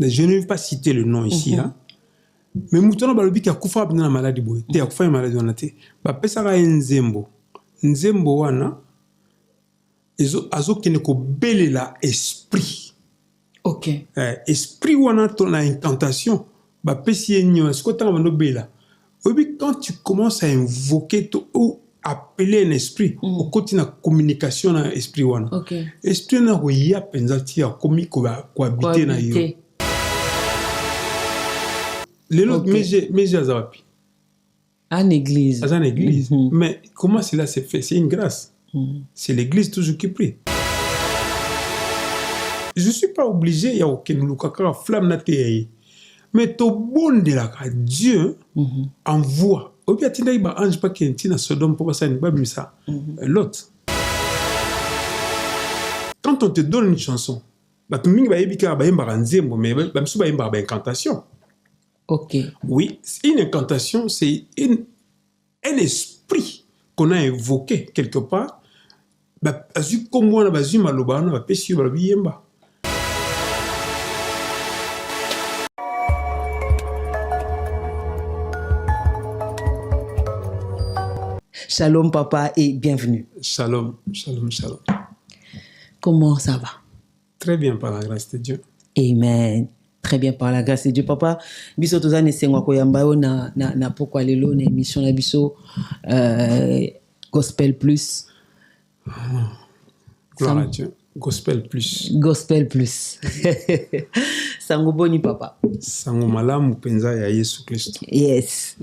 je ne vais pas citer le nom ici, hein. Mais Moutona Balobi qui a koufa dans la maladie, il a koufa une maladie, on a été. Pesara Nzembo. Nzembo wana, azo qui ne ko belé la esprit. Ok. Esprit wana ton incantation, pesi enyo, est-ce que tu as un bela? Quand tu commences à invoquer ou appeler un esprit, au côté de la communication dans l'esprit wana. Ok. Esprit na roya penzati a commis cohabiter na yo. Les autres, mais azawapi. En église. En église. Mais comment cela s'est fait? C'est une grâce. C'est l'église toujours qui prie. Je ne suis pas obligé, il y a aucun loukaka flamme na te. Mais to bon de la Dieu envoie. Obi atinda iba ange pa kenti na Sodome pour passer une babimisa. L'autre. Quand on te donne une chanson, ba mingi ba yebika ba yemba nzembo mais ba msu ba yemba ba incantation. Ok. Oui, une incantation, c'est un esprit qu'on a évoqué quelque part. Azu kombo na bazu maloba na ba pesi ba yemba. Shalom papa et bienvenue. Shalom, shalom, shalom. Comment ça va? Très bien par la grâce de Dieu. Amen. Très bien par la grâce de Dieu papa. Biso tozane sengwa koyamba na pourquoi lelo na émission na biso Gospel Plus. Gloire à Dieu. Gospel Plus. Gospel Plus. Sango boni papa. Sango malamu penza ya Yesu Kristo. Yes.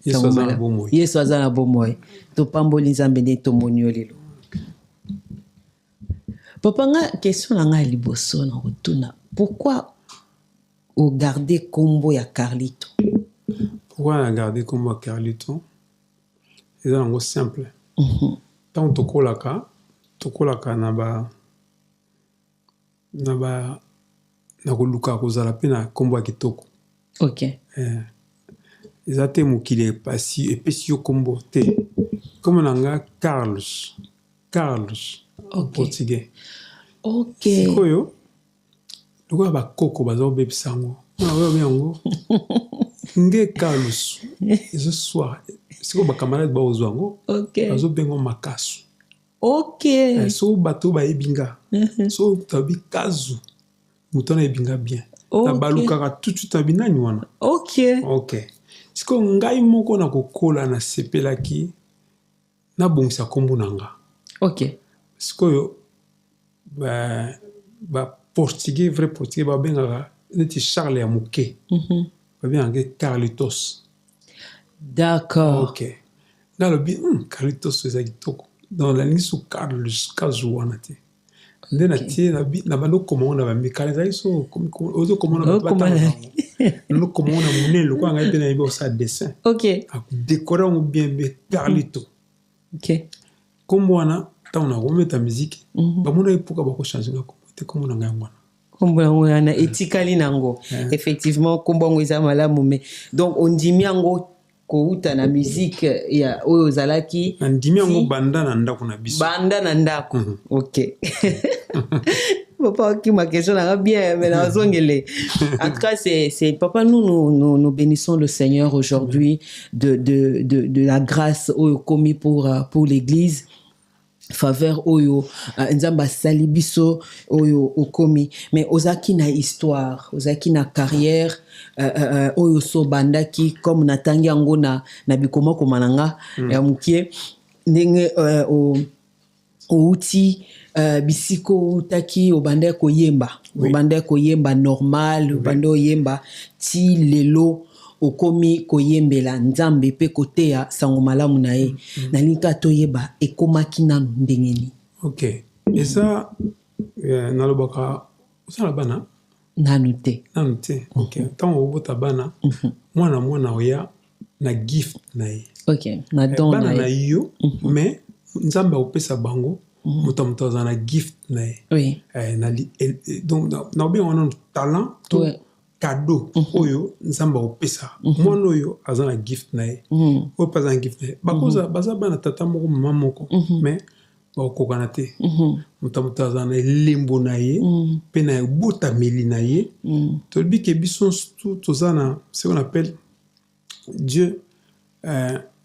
Yesu azana bomoy. Yesu azana bomoy. To pamboli nzambe ne to monyo lelo. Papa nga question nga liboso na rotuna. Pourquoi au garder combo ya Carlito? Pourquoi on a gardé combo ya Carlito? C'est un simple. Tant tokolaka na koluka kozala pe na combo ya kitoko. OK. Ezate mukile pasi epesi yo combo te. Comme nanga Carlos. Okay. Portugais. OK. Sikoyo lokwa ba koko bazo bebisango. Na wewe yango. Nge Carlos. Ce soir, siko ba camarade ba ozwango. OK. Bazo bengo makasu. OK. So bato ba ebinga. So tabi kazu. Mutona ebinga bien. Okay. Na balukaka tout abinani wana. OK. Siko ngai moko na kokola na sepelaki na bongisa kombo nanga. OK. Sikoyo ba portugais vrai portugais ba benga neti Charles ya muke. Ba benga Carlitos. D'accord. OK. Ngalo bi Carlitos ezaki toko. Dans la ligne sous Carlos Kazuana te. Ndena tie na bando komona ba mikala iso ozo komona ba tata. No komona munelo kwa ngai pe na ibo sa dessin. OK. A décorer bien Carlito. OK. Comme wana ta on a remettre musique. Ba mona ipuka ba ko changer ngako te komona ngai ngwana. Kombo na etikali nango. Effectivement kombo ngoza malamu mais donc on dit miango ko uta na musique ya oyo zalaki ndimi yango banda na ndako na biso. Banda na ndako. OK. Papa, qui ma question là bien, mais la zongele. En tout cas, c'est papa, nous bénissons le Seigneur aujourd'hui de la grâce commis pour l'église. Faveur oyo nzamba salibiso oyo okomi mais ozaki na histoire ozaki na carrière oyo so bandaki comme natangi yango na bikoma komananga ya mukie ndenge outi bisiko utaki obanda koyemba normal obanda oyemba ti lelo okomi koyembela nzambe pe koteya sango malamu na ye nalinga toyeba ekomaki nanu ndengeni. OK. Eza nalobaka osala bana nanu te. OK. Tant obota bana mwana oya na gift na ye. OK. Na don bana na yo mais nzambe opesa bango moto za na gift na ye. Oui. Donc na bien on a talent to cadeau oyo nzamba opesa mwana oyo azana gift na ye oyo pas un gift na ye bakoza baza bana tata moko mama moko mais bakoka te moto aza na elembo na ye mpe na ebotameli na ye tolobi ke biso toza na ce qu'on appelle Dieu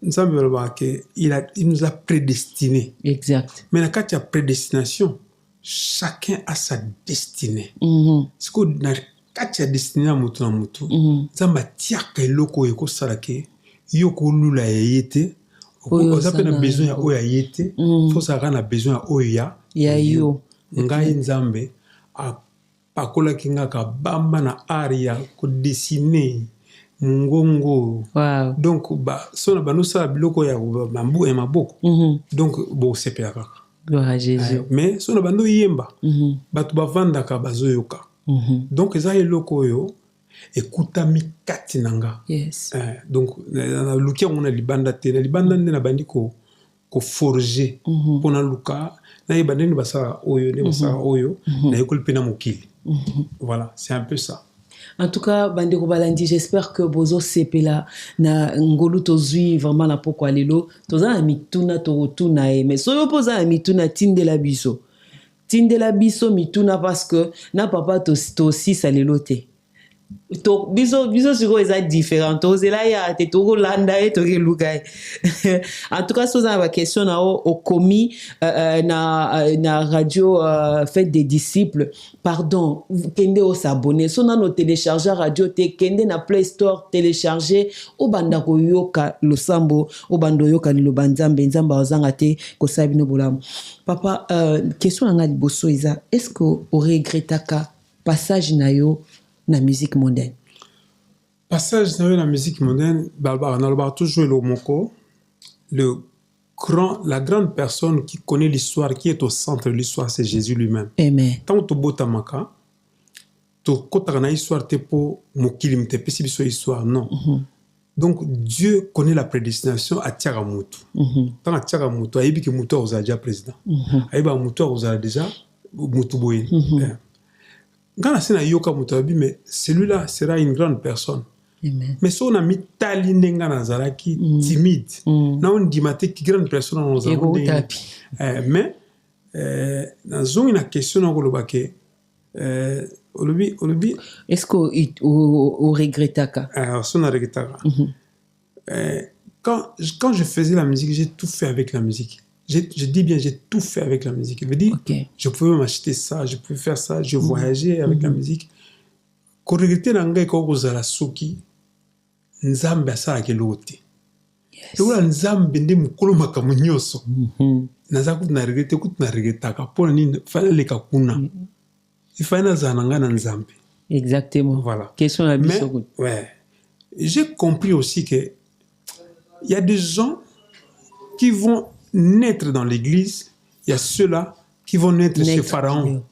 nzambe balobaka ke il nous a prédestinés. Exact. Mais na kati ya prédestination chacun a sa destinée. Siko na kati ya destinée ya moto na moto nzambe atiaka eloko oyo ekosala ke yo kolula ya ye te oza mpe na besoin ya oyo ya ye te fo ozalaka na besoin ya oyo ya yo. Ngai nzambe apakolaki nga kabamba na art ya kodesine mungongo. Wow. Donc so na banosala biloko ya maboko donc bosepela kaka. Gloire à Jésus. Mais so na bando yemba bato bavandaka bazoyoka. Donc eza eloko oyo ekutami kati na nga. Yes. Donc na luki yango na libanda te na libanda nde na bandi ko forger mpona luka na yeba ndenge basala oyo nde basala oyo na yekoli mpe na mokili. Voilà, c'est un peu ça. En tout cas, Bandeko Balandi, j'espère que bozo sepela na ngolu tozui vraiment na poko alelo toza na mituna torotuna mais soyo poza na mituna tindela biso mituna parce que na papa to aussi salelo te to biso siko eza différent to zela ya te to landa et to luka. En tout cas soza ba question na o komi na radio fête des disciples pardon kende o s'abonner so na no télécharger radio te kende na Play Store télécharger o banda ko yoka losambo o bando yoka lo banzambe nzamba ozanga te ko sabino bolamu. Papa question nga liboso eza est-ce que o regrettaka passage na yo na musique mondaine? Passage na la musique mondaine, on a toujours le moko, la grande personne qui connaît l'histoire, qui est au centre de l'histoire, c'est Jésus lui-même. Amen. Tant que tu botamaka, tu kota na histoire te po mokilim te pesi biso histoire non. Donc Dieu connaît la prédestination à tiara mutu. Tant à tiara mutu, ayebi ke mutu oza déjà président. Ayeba mutu oza déjà mutu boye. Quand on a yoka mutabi, mais celui-là sera une grande personne. Amen. Mais si on a mis tali nenga nazaraki timide, na on dit maté qui grande personne on nous a mais dans une question on le baké olobi est-ce que o regrettaka son regrettaka quand je faisais la musique, j'ai tout fait avec la musique. Je dis bien, j'ai tout fait avec la musique. Je veux dire, je pouvais m'acheter ça, je pouvais faire ça, je voyageais avec la musique. Quand je regrettais l'anglais, quand je la souki, nzambe asala kelote. Et voilà, nzambe ndi mukolo makamunyoso. Nazaku na regretter, kutu na regrettaka. Pona ni fana leka kuna. Il fallait nazananga na nzambe. Exactement. Voilà. Question à mais, ouais. J'ai compris aussi que il y a des gens qui vont naître dans l'église, il y a ceux-là qui vont naître chez Pharaon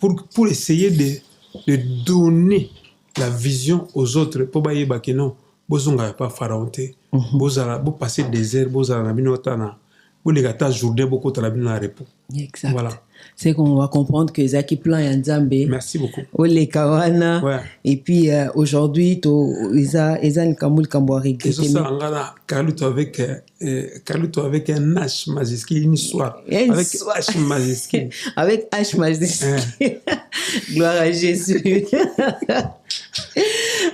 pour essayer de donner la vision aux autres. Pour bailler que non, bozonga pas Pharaon te, bozala bo passer désert, bozala na binotana, bo les gata journée beaucoup ta la bina repos. Exact. Voilà. C'est qu'on va comprendre que Zaki plan ya Nzambe. Merci beaucoup. Ole kawana. Ouais. Et puis aujourd'hui to isa nkamul kambo regretter. Et ça ngana Carluto avec un H majuscule une histoire avec H majuscule. Avec H majuscule. Gloire à Jésus.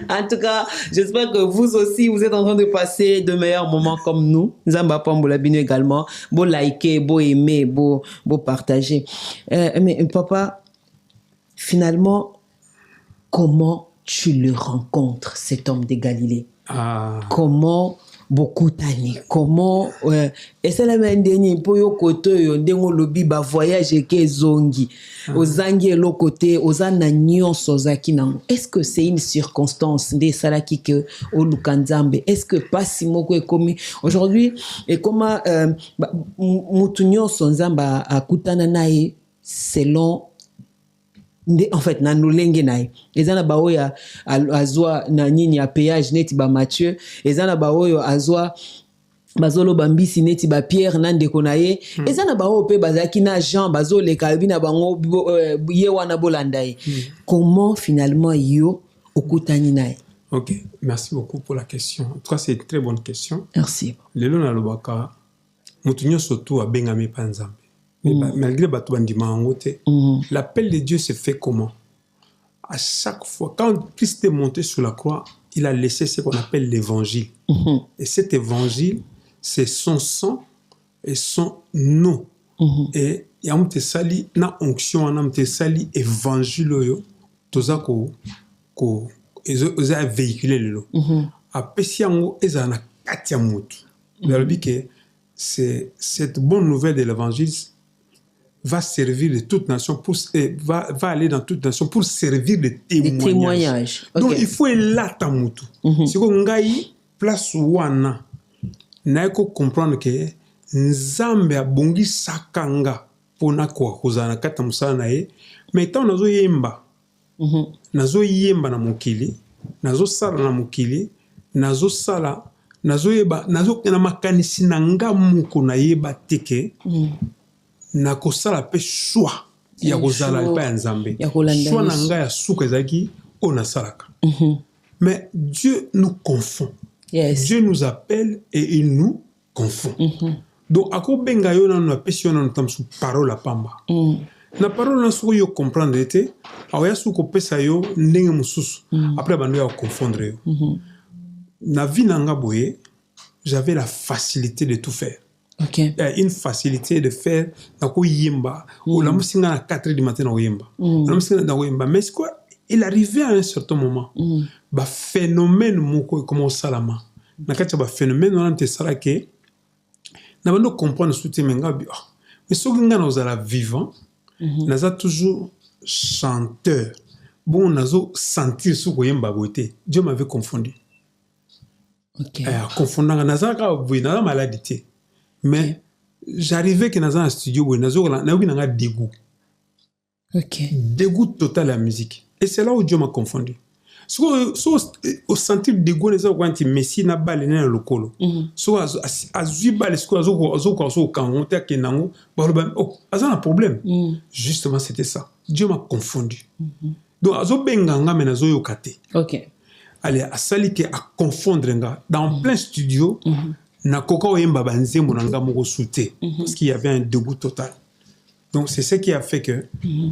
En tout cas, j'espère que vous aussi, vous êtes en train de passer de meilleurs moments comme nous. Nzamba Pambola Bino également. Beau liker, beau aimer, beau partager. Mais papa, finalement, comment tu le rencontres, cet homme de Galilée? Comment beaucoup d'années, comment et c'est la même dernière pour yo côté yo ndengo lobi ba voyage ke zongi ozangi lo côté ozana nyonso zaki nango. Est-ce que c'est une circonstance de salaki que au Lukanzambe? Est-ce que pas si moko ekomi aujourd'hui et comment mutu nyonso nzamba akutana nae selon en fait na nolenge nae ezana ba oya azwa na nini ya péage neti ba Mathieu ezana ba oyo azwa bazolo bambisi neti ba Pierre na ndeko na ye ezana ba oyo pe bazaki na Jean bazole kalbina bango ye wana bolanda ye. Comment finalement yo okutani nae? OK, merci beaucoup pour la question. En tout cas, c'est une très bonne question. Merci. Lelo na lobaka mutu nyonso tu abengami pa Nzambe. malgré l'appel de Dieu se fait comment? À chaque fois, quand Christ est monté sur la croix, il a laissé ce qu'on appelle l'évangile. Et cet évangile, c'est son sang et son nom. Et il y a un sali na onction, un sali évangile yo, toza ko véhiculé le. Après si on est en katia mutu. C'est-à-dire que cette bonne nouvelle de l'évangile va servir de toute nation va aller dans toute nation pour servir de témoignage. Okay. Donc il faut là ta mutu. Si on ngai place wana na ko comprendre que nzambe abongi sakanga pona kwa kozana kata musala na ye mais tant nazo yemba na mokili nazo sala na mokili nazo sala nazo yeba nazo na makanisi na ngamuko na yeba teke na kosala pe choix ya kozala pa nzambe choix na nga ya suka ezaki ona salaka mais Dieu nous confond. Dieu nous appelle et il nous confond. Donc ako benga yo na pesi na ntamsu parole la pamba na parole na so yo comprendre te awya su ko pesa yo ndenge mususu après bando ya confondre yo na vie na nga boye j'avais la facilité de tout faire. Okay. Une facilité de faire na ko yimba ou la musinga na 4h du matin na yimba na musinga na yimba mais quoi il arrivait à un certain moment ba phénomène moko comme salama na kacha ba phénomène on te sala que na bando comprendre soutien menga bi mais so nga na ozala vivant naza toujours chanteur bon nazo sentir sou ko yemba beauté Dieu m'avait confondu. OK. Confondant naza ka na maladie mais j'arrivais que naza en studio nazo na wi na dégoût. OK. Dégoût total à la musique et c'est là où Dieu m'a confondu. Au sentir dégoût les gens quand Messi na balle na lokolo so azui balle so azo kango te kenango oh azana problème justement c'était ça Dieu m'a confondu donc azo benganga mena zo yokate. OK. Allez asali ke a confondre nga dans plein studio na koka oyemba banzembo na nga moko souté parce qu'il y avait un dégoût total. Donc c'est ce qui a fait que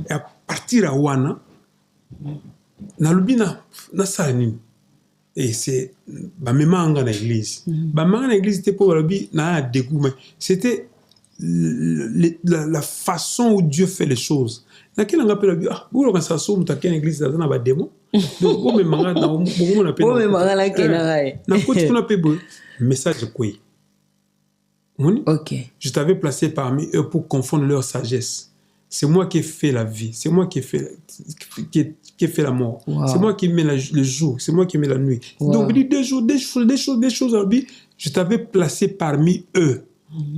à partir à wana na lubina na sani et c'est ba memanga na église ba memanga na église c'était pour lobi na dégoût mais c'était la façon où Dieu fait les choses na kila ngape lobi vous le ça so mutaka na église na ba démon donc o memanga na bongo na pe o memanga la kena na côté kuna pe message quoi. OK. Je t'avais placé parmi eux pour confondre leur sagesse. C'est moi qui ai fait la vie, c'est moi qui ai fait qui ai fait la mort. Wow. C'est moi qui mets le jour, c'est moi qui mets la nuit. Wow. Donc il dit des choses. Je t'avais placé parmi eux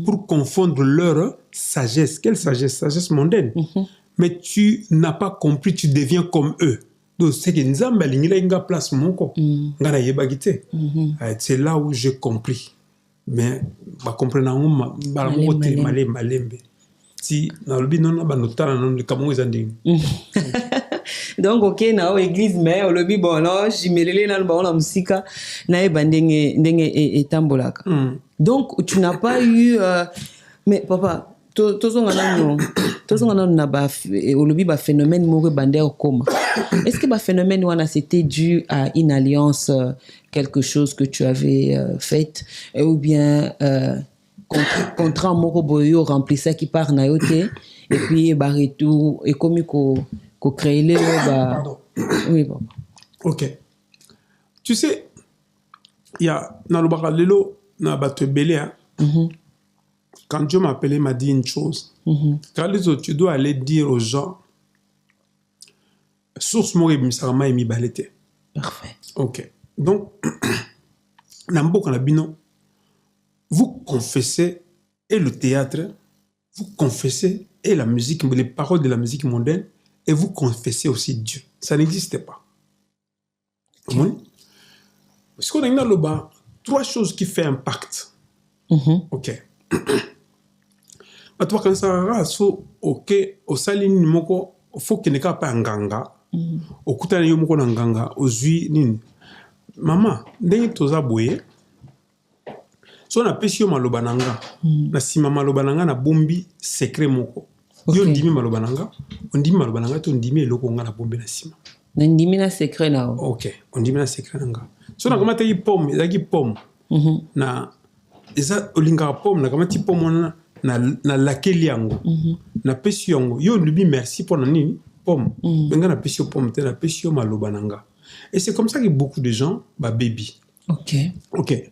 pour confondre leur sagesse. Quelle sagesse? Sagesse mondaine. Mais tu n'as pas compris, tu deviens comme eux. Donc c'est que Nzamba linga place mon ko. Ngana yebagite. C'est là où j'ai compris. Mais ba comprendre ba moté malembe. Si na lobi non ba notala non kamongo ezanding. Donc OK na o église mais o lobi bon là jimelele na ba na musika na e bandenge ndenge etambolaka. Donc tu n'as pas eu mais papa tozongana na ba o lobi ba phénomène moko bandé comme est-ce que ba phénomène wana c'était dû à une alliance quelque chose que tu avais fait ou bien contrat moko boyo remplissait qui part na yote et puis ba retour et comme ko créer le ba oui bon. OK. Tu sais il y a dans le bakalelo na bato belé quand Dieu m'a appelé, il m'a dit une chose. Quand les autres, tu dois aller dire aux gens, source mori misarama emi balete. Parfait. OK. Donc, Nambo Kanabino, vous confessez et le théâtre, vous confessez et la musique, les paroles de la musique mondaine, et vous confessez aussi Dieu. Ça n'existait pas. Oui. Parce qu'on a dans le bas, 3 choses qui font impact. OK. Toi quand ça so OK au salini moko faut que ne ka pa nganga okutana yo moko na nganga ozui nini mama ndenge toza boye so na pesi yo maloba nanga na sima maloba nanga na bombi secret moko yo ndimi maloba nanga ondimi maloba nanga to ndimi eloko nga na bombi na sima na ndimi na secret na OK ondimi na secret nanga so na kamata yi pomme ezaki pomme na eza olinga pomme na kamati pomme na lakeli yango na pesi yango yo lubi merci pour na nini pomme nga na pesi yo pomme te na pesi yo maloba nanga et c'est comme ça que beaucoup de gens ba baby OK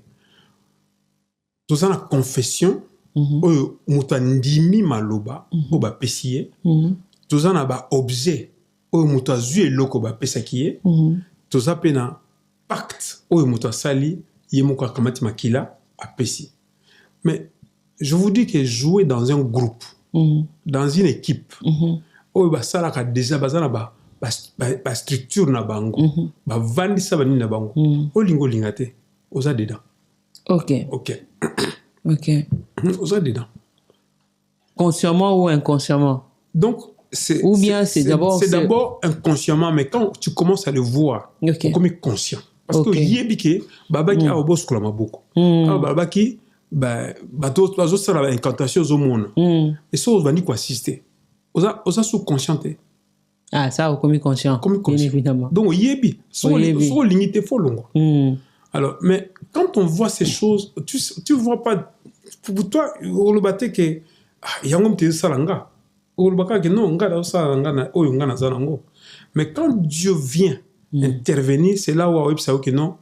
tout ça la confession oyo muta ndimi maloba o ba pesi ye tout ça na ba objet oyo muta zui eloko ba pesaki ye tout ça pena pacte oyo muta sali ye moko akamati makila a pesi mais je vous dis que jouer dans un groupe dans une équipe oyo ba sala ka déjà bazana ba structure na bango ba vandisa ba nini na bango olingo lingate oza dedans OK oza dedans consciemment ou inconsciemment donc c'est d'abord inconsciemment mais quand tu commences à le voir comme conscient parce que yebike babaki a oboskola maboko babaki bato bazosala ba incantation zo mona et ça on va ni quoi assister oza sous-conscient. Ah, ça, comme conscient. Bien évidemment. Donc, yebi, so limité, faut longo. Alors, mais quand on voit ces choses, tu vois pas, pour toi, on le battait que, yangom te salanga. On le battait que non, on gada salanga na, oh, yonga na zalango. Mais quand Dieu vient intervenir, c'est là où on sait que non,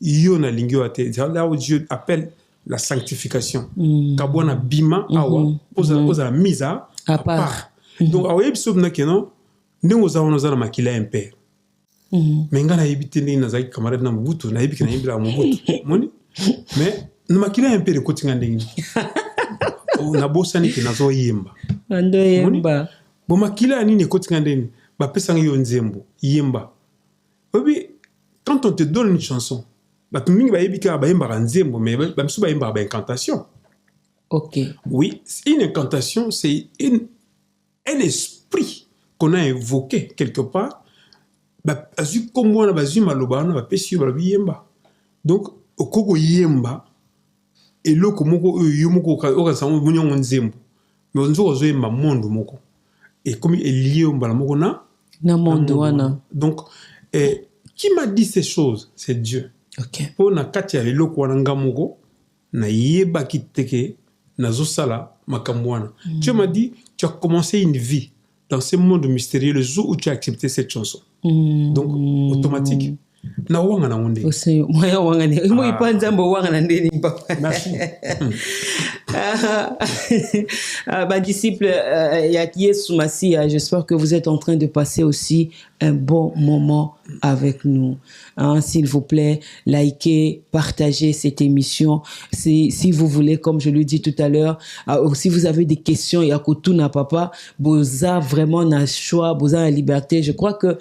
yon a lingyo ate. C'est là où Dieu appelle la sanctification. Kabwana bima, awa, pose la mise à part. Donc, awa yeb sob na que non, ndenge oza na makila impère mais nga nayebite ndenge nazalaki camarade na mobutu nayebiki nayembela mobutu moni mais na makila impère ekotinga ndenge nabosani ke nazoyemba bo makila nini ekotinga ndenge bapesanga yo nzembo yemba obi quand on te donne une chanson bato mingi bayebika bayembaka nzembo mais bamisu bayembaka baincantation oui une incantation c'est un esprit qu'on a évoqué quelque part, comme moi, donc, au Koko Yemba, et le Komoko Yumoko, mais on dit monde moko. Et comme il est lié au Balamokona, donc, qui m'a dit ces choses? C'est Dieu. Pour na katia le Lokwananga Moko, na Yeba Kiteke, na Zosala, Makamwana. Dieu m'a dit, tu as commencé une vie dans ce monde mystérieux le jour où tu as accepté cette chanson. Donc, automatique. Na wanga na onde. Moi wanga ne. Moi pas nzambo wanga na ndeni papa. Merci. Disciple Yesu Masia, j'espère que vous êtes en train de passer aussi un bon moment avec nous. S'il vous plaît, likez, partagez cette émission. Si vous voulez, comme je le dis tout à l'heure, si vous avez des questions, il y a Kotuna Papa, Boza vraiment na choix, Boza la liberté. Je crois que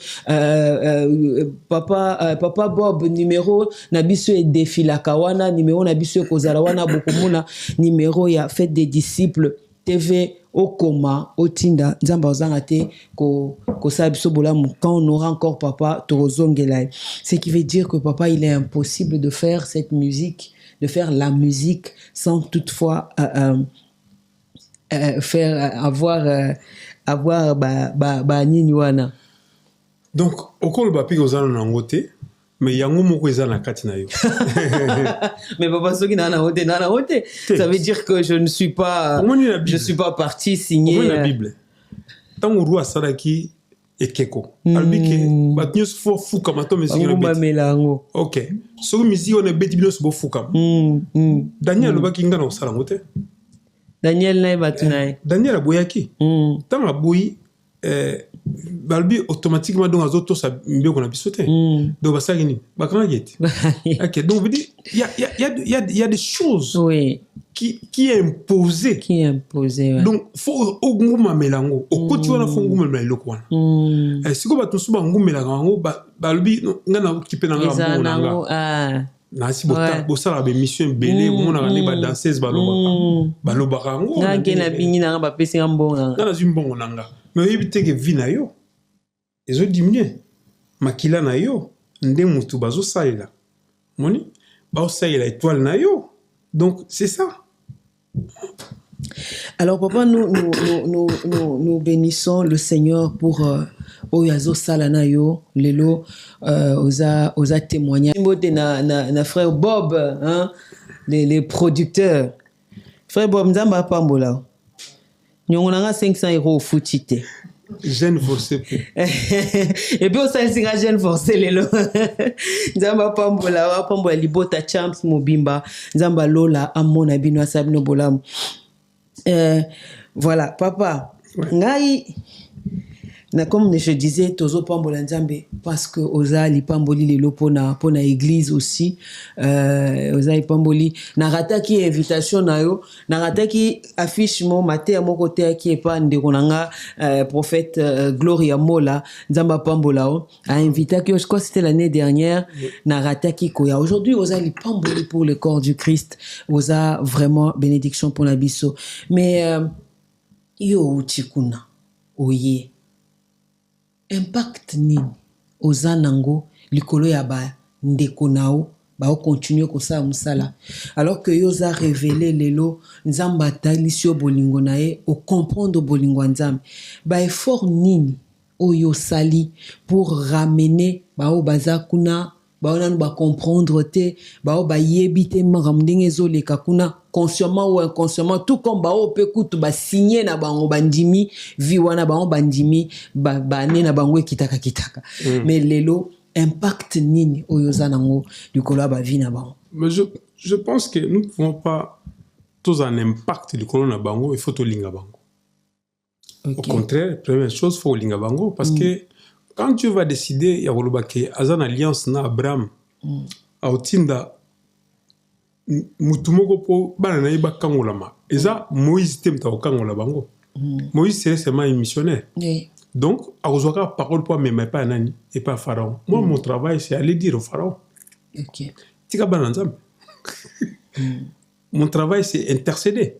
Papa Bob numéro Nabiso et Défi la Kawana, numéro Nabiso Kozarawana Bokumuna, numéro il y a fait des disciples TV Okoma, Otinda, Nzamba Ozangate, quand on aura encore Papa Torozongelai. Ce qui veut dire que Papa, il est impossible de faire cette musique, de faire la musique sans toutefois avoir Niniwana. Donc, au col Bapi Ozan Nangote, mais yango moko eza na kati na yo. Mais papa soki na hote. Ça veut dire que je ne suis pas parti signer la Bible. Tant roi saraki ekeko. Albike batnyos fo fuka mato mesiki na beti. OK. So misi on beti binos bo fuka. Daniel lobaki ngana osala ngote. Daniel na batunai. Daniel aboyaki. Tant aboyi balbi automatiquement donc azoto sa mbeko na bisote donc basagini bakana geti. OK, donc vous dit il y a des choses qui est imposé ouais. Donc faut oguma melango okoti wana fo nguma meloko wana siko bato suba ngumela ngango balbi ngana kipena ngamba na si bosala ba mission belé mona ngane ba danseuse balobaka ngo na ngena bingi na ba pesi ngambonga na zimbongo nanga mais yebite ke vina yo ezo diminuer makila na yo nde mutu bazo salela moni ba salela étoile na yo Donc, c'est ça. Alors, papa, nous bénissons le Seigneur pour Oyazo Salanayo, Lelo, osa témoigner. Na frère Bob, hein, les producteurs. Frère Bob, Nzamba Pambola. Nous avons 500 € au footité. Jeune forcé. Et puis, on s'est dit que jeune forcé, Lelo. Nzamba Pambola, Pambola, Libota Champs, Mobimba, Nzamba Lola, Amon, Abino, Sabino Bolam. Voilà, papa. Ouais. Comme je disais, Tozo Pambola Nzambe, parce que Oza li Pamboli lelo pona église aussi. Oza li Pamboli narata ki invitation na yo, narata ki affiche mon maté à mon côté qui est pas ndekonanga prophète Gloria Mola Nzamba Pambola a invité que je crois que c'était l'année dernière narata ki koya. Aujourd'hui Oza li Pamboli pour le corps du Christ. Oza vraiment bénédiction pour la biso. Mais yo utikuna oye impact nini oza nango likolo ya ba ndeko nao ba o continuer ko sa musala alors que yoza révélé lelo nzamba talisio bolingo nae o comprendre bolingo nzambe ba effort nini oyo sali pour ramener ba o baza kuna ba ona ba comprendre te ba o ba yebite maramdenge zoleka kuna consciemment ou inconsciemment tout comme ba o pe kutu ba signer na bango bandimi viwana bango bandimi ba ne na bango kitaka mais lelo impact nini oyoza nango likolo ba vi na bango. Mais je pense que nous ne pouvons pas tous un impact likolo na bango, il faut to linga bango. Okay. Au contraire, première chose faut linga bango parce que quand Dieu va décider ya koloba ke azan alliance na Abraham autinda mutumoko po bana na iba kangolama eza Moïse temta okangola bango. Moïse c'est seulement un missionnaire. Donc akozwaka parole pour même pas nani et pas Pharaon. Moi mon travail c'est aller dire au Pharaon. OK. Tika bana nzambe. Mon travail c'est intercéder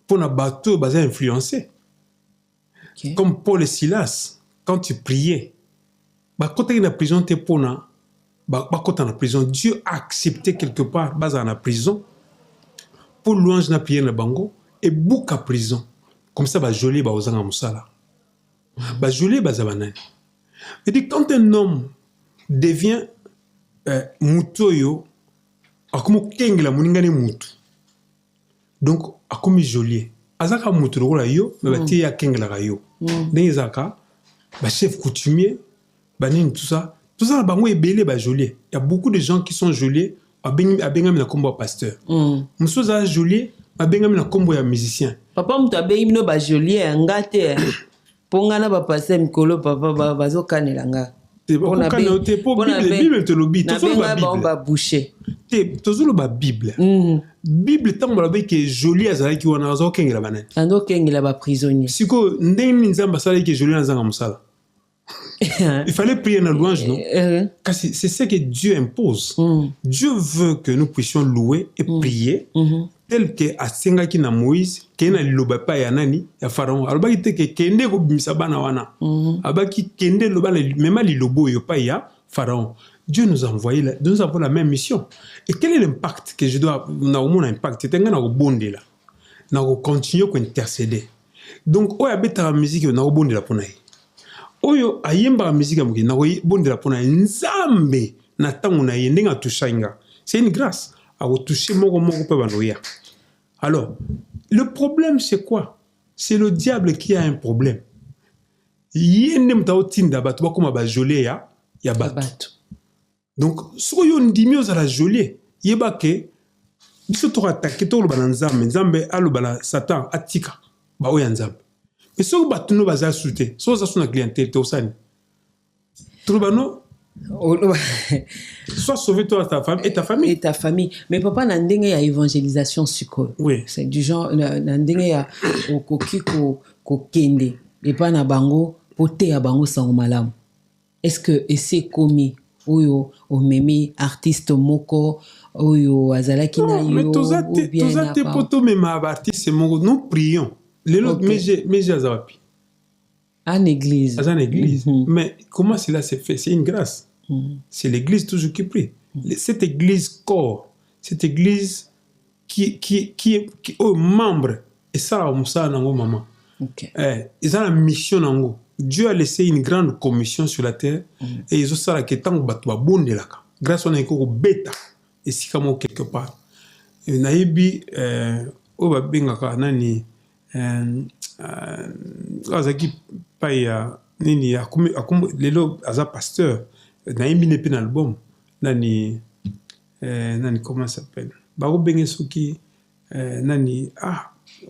pour na bateau basé influencer. Okay. Comme Paul et Silas quand tu priais bah quand tu es dans la prison t'es pour na bah quand tu es dans la prison Dieu a accepté quelque part bas dans la prison pour louange na prier na bango et bouka prison comme ça bah joli bah ozanga musala bah joli bah zabanani et dit quand un homme devient mutoyo akomo kengela muningane mutu donc akomi joli azaka mutu rola yo bah tie ya kengela yo ndezaka bah chef coutumier bah nini tout ça la bango est belé bah joli. Il y a beaucoup de gens qui sont jolis à bengami na kombo pasteur. Muso za joli à bengami na kombo ya musicien. Papa muta bengami no ba joli ngate. Pongana ba pasteur mikolo papa bazo kanela nga. On a Bible te lobi to zo ba Bible. Ba boucher. To zo ba Bible. Bible tant ba ke joli azala ki wana zo kengela banani. Ando kengela ba prisonnier. Siko ndenge nzamba sala ki joli na zanga musala. Il fallait prier dans la louange, non? Car c'est ce que Dieu impose. Dieu veut que nous puissions louer et prier tel que à Sengaki na Moïse, Kena liloba pa ya nani, ya Pharaon. Alors il te que kende ko bimisa bana wana. Abaki kende loba même lilobo yo pa ya Pharaon. Dieu nous a envoyé, nous avons la même mission. Et quel est l'impact que je dois, on a au moins un impact, c'est un gars bonde là. On continue à intercéder. Donc, on a bêta la musique, on a bonde là pour nous. Oyo ayemba musique amuki na bonde la pona nzambe na tango na yendenga tushainga c'est une grâce à toucher moko pe banoya. Alors le problème c'est quoi? C'est le diable qui a un problème. Yende mtao tinda batu bakoma ba jolé ya batu. Donc soyo ndimi ozala jolé yeba ke biso to attaquer to lo banzambe nzambe alo bala satan atika ba oya nzambe. Mais si vous battez nos bases à souter, si vous avez une clientèle, tu as soit sauver toi ta femme et ta famille. Et ta famille. Mais papa, n'a ndenge ya évangélisation suko. Oui. C'est du genre, n'a ndenge ya okoki ko kende. Et pas na bango, pote ya bango sango malamu. Est-ce que c'est commis? Oyo, omemi, artiste moko, oyo, azalaki na yo. Mais tous tes potos, même artiste moko, nous prions. Les autres, mais j'ai Azawapi. En église. En église. Mais comment cela s'est fait? C'est une grâce. C'est l'église toujours qui prie. Cette église corps, cette église au membre et ça la nango maman. Ils ont la mission nango. Dieu a laissé une grande commission sur la terre et ils ont ça la ketango batwa bonde la grâce on a eko beta et si comme quelque part. Naibi o ba benga ka nani azaki pa ya nini akum lelo aza pasteur naibi ne pin album nani comment ça s'appelle ba ko benga soki nani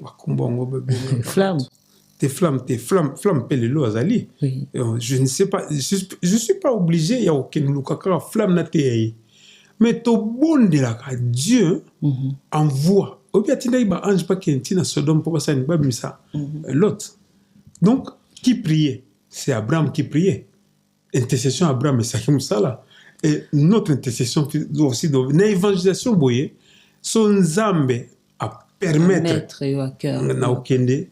wakumbongo ba benga flamme pelelo azali. Je ne sais pas, je suis pas obligé ya aucun lukaka flamme na te. Mais to bonde la Dieu envoie. Obia tina iba ange pa kentina Sodome pour ça ni ba misa. L'autre. Donc qui priait? C'est Abraham qui priait. Intercession Abraham et Sakim Sala. Et notre intercession aussi dans l'évangélisation boye son zambe à permettre na okende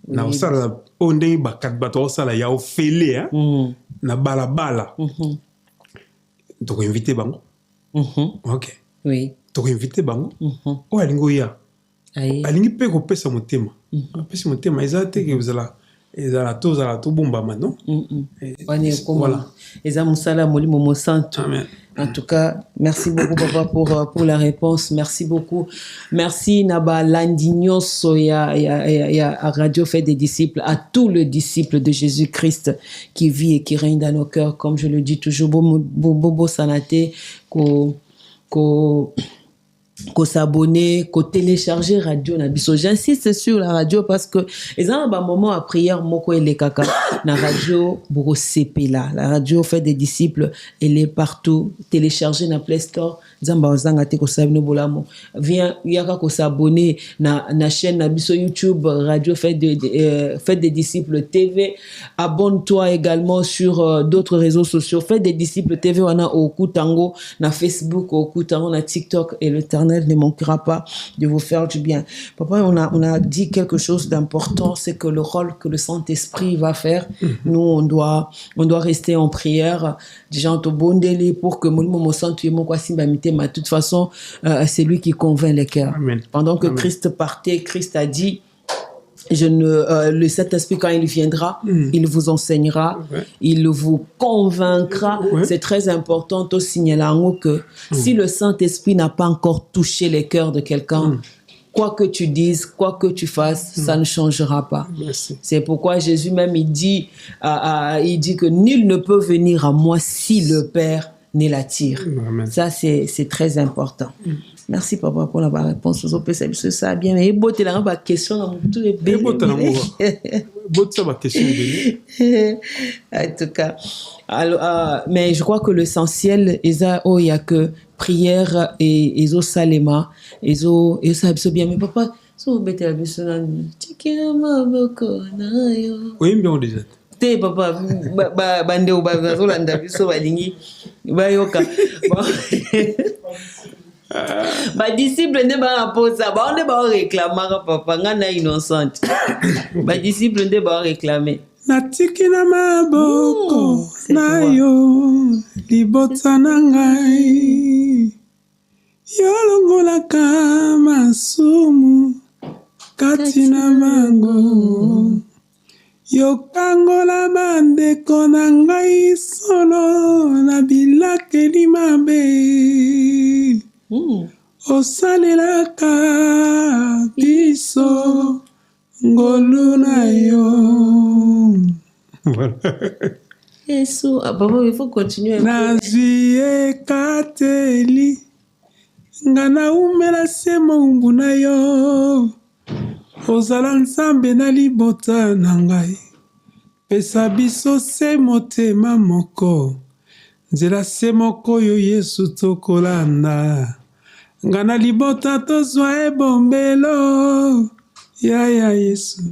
na osala ondei bakat bato osala ya ofele na balabala donc invité bango OK oui donc invité bango o alingo ya alingi pe ko pesa motema pesa motema ezate que vous allez ezala to bomba maintenant voilà eza musala molimo mo santo. Amen. En tout cas, merci beaucoup, papa, pour la réponse. Merci beaucoup. Merci, Naba Landignos, à Radio Fête des Disciples, à tous les disciples de Jésus-Christ qui vit et qui règne dans nos cœurs. Comme je le dis toujours, Bobo Sanate, qu'on s'abonner, qu'on télécharger radio nabiso. J'insiste sur la radio parce que les un moment à prière moko et les kaka na radio boro CP là. La radio Fait des Disciples, elle est partout. Télécharger na Play Store. Zamba ozanga te ko sabino bolamo. Viens yaka ko s'abonner na chaîne nabiso YouTube Radio Fait des Disciples TV. Abonne-toi également sur d'autres réseaux sociaux. Fait des Disciples TV on a au Kutango na Facebook, au Kutango na TikTok et l'Éternel ne manquera pas de vous faire du bien. Papa, on a dit quelque chose d'important, c'est que le rôle que le Saint-Esprit va faire, nous, on doit rester en prière. Déjà, on te bondeli pour que mon santé, mon de toute façon, c'est lui qui convainc les cœurs. Amen. Pendant que Christ partait, Christ a dit, le Saint-Esprit, quand il viendra, il vous enseignera, il vous convaincra. C'est très important de signaler que si le Saint-Esprit n'a pas encore touché les cœurs de quelqu'un, quoi que tu dises, quoi que tu fasses, ça ne changera pas. Merci. C'est pourquoi Jésus même, il dit que nul ne peut venir à moi si le Père ne l'attire. Ça, c'est très important. Merci, papa, pour la réponse. C'est ça, bien. Mais il y a une question. En tout cas. Alors, mais je crois que l'essentiel, il y a que prière et ils ont salema. Ils ont bien. Mais papa, oui, bien déjà. Te papa bande ou bazolanda biso balingi bayoka ba disciple ne ba posa ba on ba réclamer papa ngana innocente ba disciple ne ba réclamer natiki na maboko na yo libota na ngai yolongolaka masumu kati na bango yokangola bandeko na ngai solo na bilakeli mabe osalelaka biso ngolu na yo. Yesu, papa, il faut continuer. Nazwi ekateli nga na umela se mombu na yo ozala nzambe na libota na ngai pesa biso se motema moko nzela se moko yo Yesu tokolanda nga na libota tozwa ebombelo yaya Yesu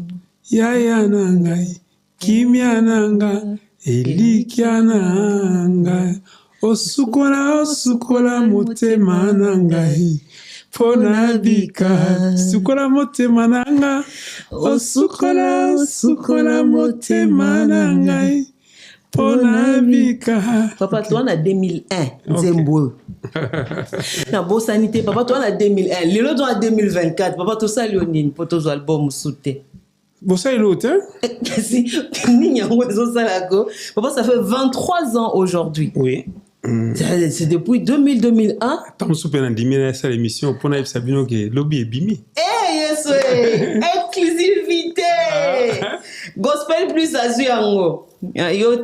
yaya na ngai kimia na nga elikya na ngai osukola motema na ngai pona bika sukola motema na nga osukola motema na ngai Papa, toi, on a 2001. Zembo. Na bo sanité, papa, toi, on a 2001. Lilo, toi, en 2024. Papa, tout ça, Léonine, pour tous les albums sautés. Bon, ça, il est l'autre, hein? Papa, ça fait 23 ans aujourd'hui. Oui. C'est depuis 2000-2001. Tant que je suis ça l'émission, pour nous, Sabino, que lobby est bimi. Eh, yes, oui. Exclusivité. Gospel plus Azuyango. Yo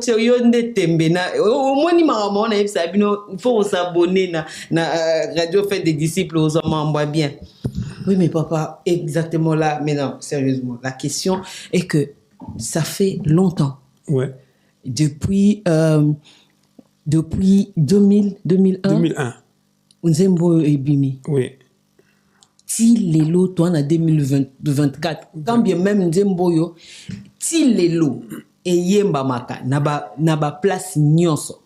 ndetembe na au moins ni maman na Sabino, il faut s'abonner na Radio Fête des Disciples aux hommes bien. Oui, mais papa, exactement là, mais non, sérieusement, la question est que ça fait longtemps. Ouais. Depuis 2000, 2001. 2001. Nzembo ebimi. Oui. Ti lelo toi en 2024. Quand bien même Nzembo yo, ti lelo e yemba maka na ba place nyonso.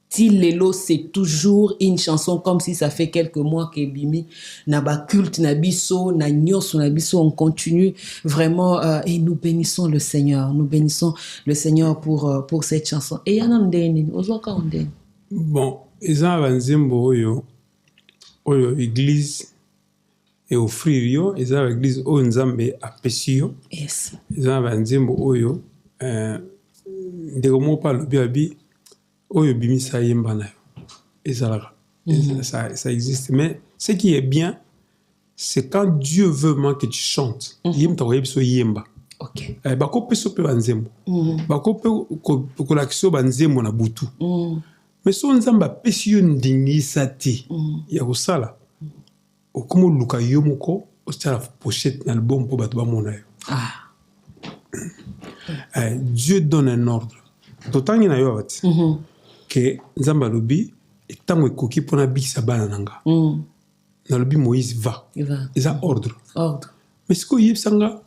Ti lelo c'est toujours une chanson comme si ça fait quelques mois qu'ebimi na ba culte na biso na nyonso na biso, on continue vraiment et nous bénissons le Seigneur. Nous bénissons le Seigneur pour cette chanson. Et yana ndeni ozoka ndeni. Bon, eza banzembo oyo église et offrir yo eza église oyo Nzambe apesi yo. Yes. Eza banzembo oyo ndeko mo pa lobi abi oyo bimisa yemba na yo. Ezalaka. Ça existe, mais ce qui est bien, c'est quand Dieu veut vraiment que tu chantes. Yemba ta so yemba. OK. Bako peso pe banzembo. Bako pe ko lakso banzembo na butu. Mais si on Nzambe apesi yo ndingisa te ya kosala okomo luka yo moko osala pochette na album po bato bamona yo. Dieu donne un ordre. Totangi na yo ati que Nzambe alobi etango ekoki mpona bikisa bana nanga. Nalobi Moïse va. Eza ordre. Mais siko yebisanga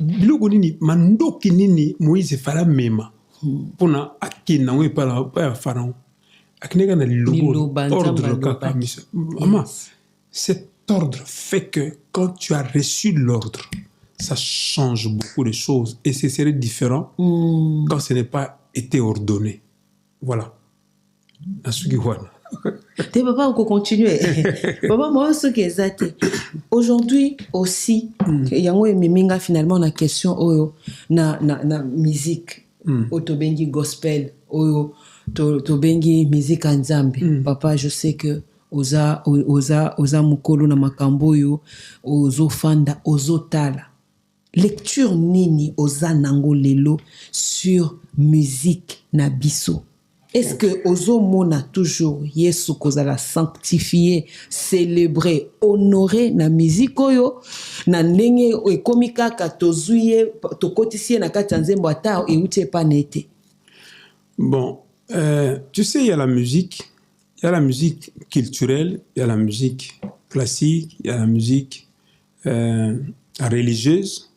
biloko nini mandoki nini Moïse fala mema mpona akenda ngo epala ya Pharaon. Akineka na lilobo ordre kaka misa. Maman, cet ordre fait que quand tu as reçu l'ordre, ça change beaucoup de choses et ce serait différent quand ce n'est pas été ordonné. Voilà. T'es papa, on peut continuer. Papa, moi, ce qui est exact. Aujourd'hui aussi, il y a un finalement la question na musique, autobengi gospel, autobengi musique en Zambie. Papa, je sais que oza mukolo na makambo yo, ozo fanda, ozo tala. Lecture nini oza nango lelo sur musique na biso. Est-ce que ozo mona toujours Yesu kozala sanctifié, célébrer, honorer na musique oyo na ndenge ekomi kaka tozuye tokotisie na kati ya nzembo ata euti pa nete? Bon, tu sais, il y a la musique culturelle, il y a la musique classique, il y a la musique religieuse,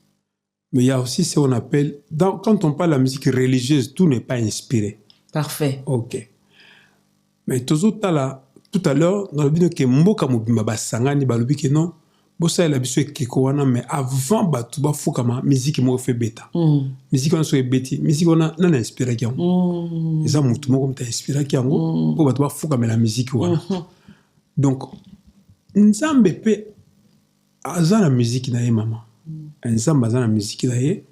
mais il y a aussi ce qu'on appelle, quand on parle de la musique religieuse, tout n'est pas inspiré. Parfait. Ok. Mais tout à l'heure, dans le but que mboka mobimba basangani balobi que non, bossa la biso ekeko wana, mais avant batu ba fukama musique mo fait bêta. Musique on so bêti, musique on a nan inspiré ki yango. Eza mutu moko mta inspiré ki yango, po batu ba fukama la musique wana. Donc Nzambe pe aza la musique na ye maman. Nzambe aza la musique na ye.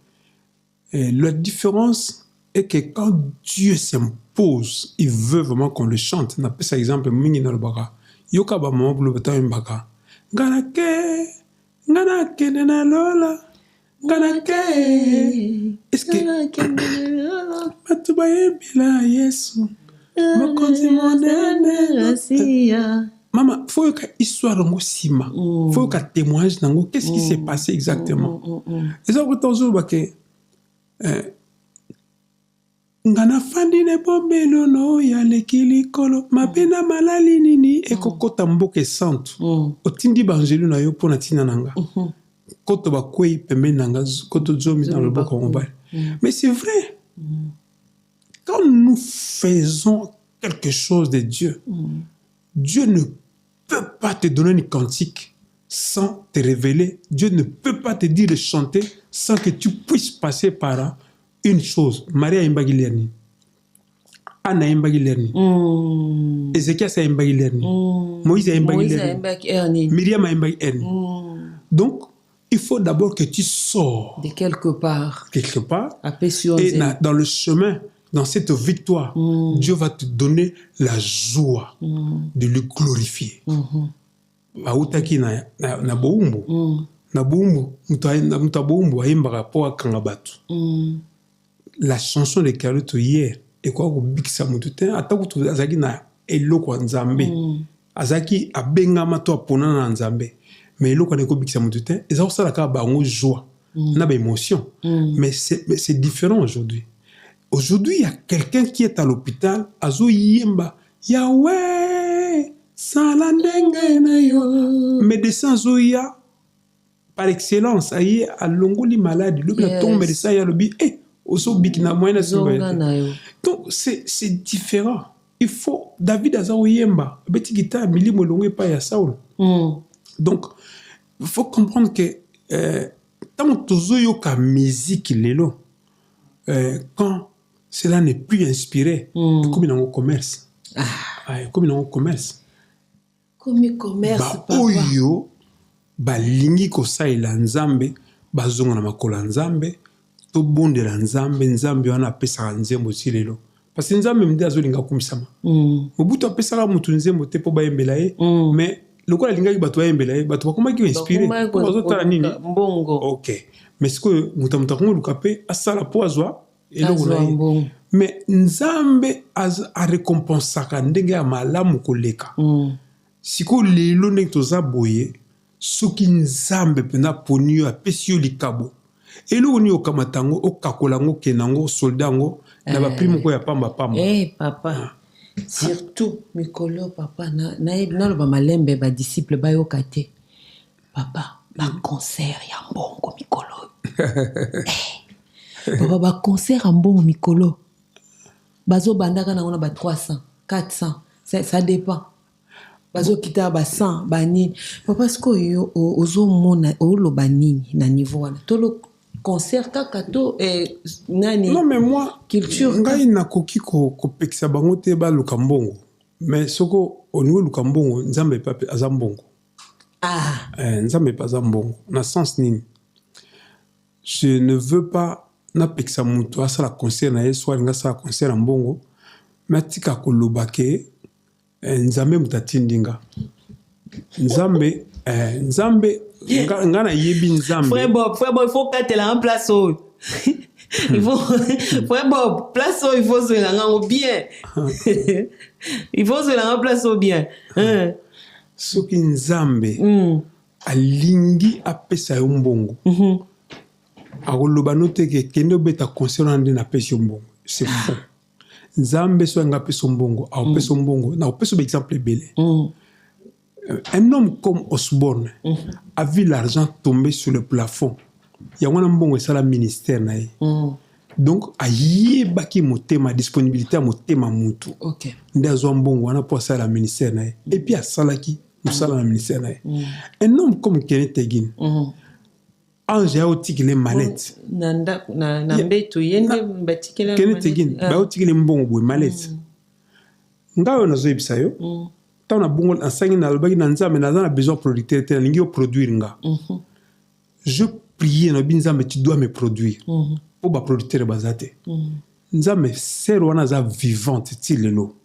La différence et que quand Dieu s'impose, il veut vraiment qu'on le chante. On appelle ça exemple mingi na lobaka. Yoka ba maman pour le bata mbaka. Nganake na lola. Nganake. Est-ce que batuba yebila Yesu. Mokonzi monene. Maman, faut que histoire ngo sima. Faut que témoignage nango qu'est-ce qui s'est passé exactement. Et ça toujours ba que ngana fandi ne bombelo no ya lekili kolo mapena malali nini ekokota mboke santu otindi banjelu na yo pona tina nanga koto bakwei pembe nanga koto zomi dans le boko ngobal. Mais c'est vrai, quand nous faisons quelque chose de Dieu, Dieu ne peut pas te donner une cantique sans te révéler. Dieu ne peut pas te dire de chanter sans que tu puisses passer par une chose. Maria Imbagiliani. Anna ayembaki lerni Ézéchias ayembaki lerni Moïse ayembaki lerni Myriam ayembaki lerni donc il faut d'abord que tu sors de quelque part et dans le chemin, dans cette victoire, Dieu va te donner la joie de le glorifier. Bautaki na boumbu muta boumbu ayembaka po akanga bato. La chanson de Carloto hier et quoi ko bikisa mutu te atakutu azaki na eloko nzambe azaki abengama to apona na nzambe. Mais le qu'on bikisa mutu te eza osala ka bango joie na ba émotion mais c'est différent aujourd'hui. Aujourd'hui il y a quelqu'un qui est à l'hôpital azo yemba Yahweh salandenge na yo médecin zoya par excellence aye a longoli malade le ton médecin ya lobi oso bikina moyena simba. Donc c'est différent. Il faut David azo yemba beti gita milimo longo pa ya Saul. Donc il faut comprendre que tant que la musique lelo quand cela n'est plus inspiré comme dans le commerce comme dans le commerce papa oyo balingi ko saila nzambe bazonga na makola nzambe to bonde la nzambe wana pesa nzembo si lelo parce que nzambe mde azolinga kumisama mobutu apesa mutu nzembo te po bayembela ye mais le quoi lingaki bato bayembela ye bato bakomaki inspiré po bazotala nini mbongo ok mais ce que mutamuta kongo lukape asala po azwa eloko na ye mais nzambe a récompensaka ndenge ya malamu koleka siko lelo ndenge toza boye soki nzambe pena poni yo apesi yo likabo eloko nini okamata yango okakola yango okenda yango soldat yango na baprime moko ya pamba papa surtout mikolo papa na ba malembe ba disciple ba yo kate papa ba concert ya mbongo mikolo papa ba concert ya mbongo mikolo bazo bandaka na ba 300 400 ça dépend bazo kita ba 100 ba nini papa sko yo ozo mona oloba nini na niveau wana tolo concert kakato nani non mais moi culture ngai nakoki ko pekisa bango te ba lukambongo mais soko au niveau lukambongo nzambe pa azambongo nzambe pa azambongo na sens nini je ne veux pas na pekisa mutu asala concert na yeso alinga sala concert mbongo mais tika koloba ke nzambe mutatindinga nzambe ngana yebi nzambe frère Bob il faut que la en place il faut frère Bob place il faut se la rendre bien il faut se la place bien soki nzambe alingi apesa yo mbongo akoloba note ke kende obeta concert ande na pesa yo mbongo c'est faux nzambe so nga pesa mbongo apesa mbongo na opesa ba exemple belé. Un homme comme Osborne a vu l'argent tomber sur le plafond. Il y a un bon ministère. Donc, il y a ma disponibilité à mutu. Ok. Il y a un bon ministère. Et puis, il y a Salaki, le ministère. Un homme comme Kenneth Egin, Ange a otikile les manettes. Kenneth Egin, a otikile les manettes. Ngayo na zoe bisayo. On a bon enseigné dans le bagage nzambe na besoin producteur te lingi produire nga je prie na binzambe tu dois me produire pour ba producteur bazate nzambe ser wana za vivante ti lelo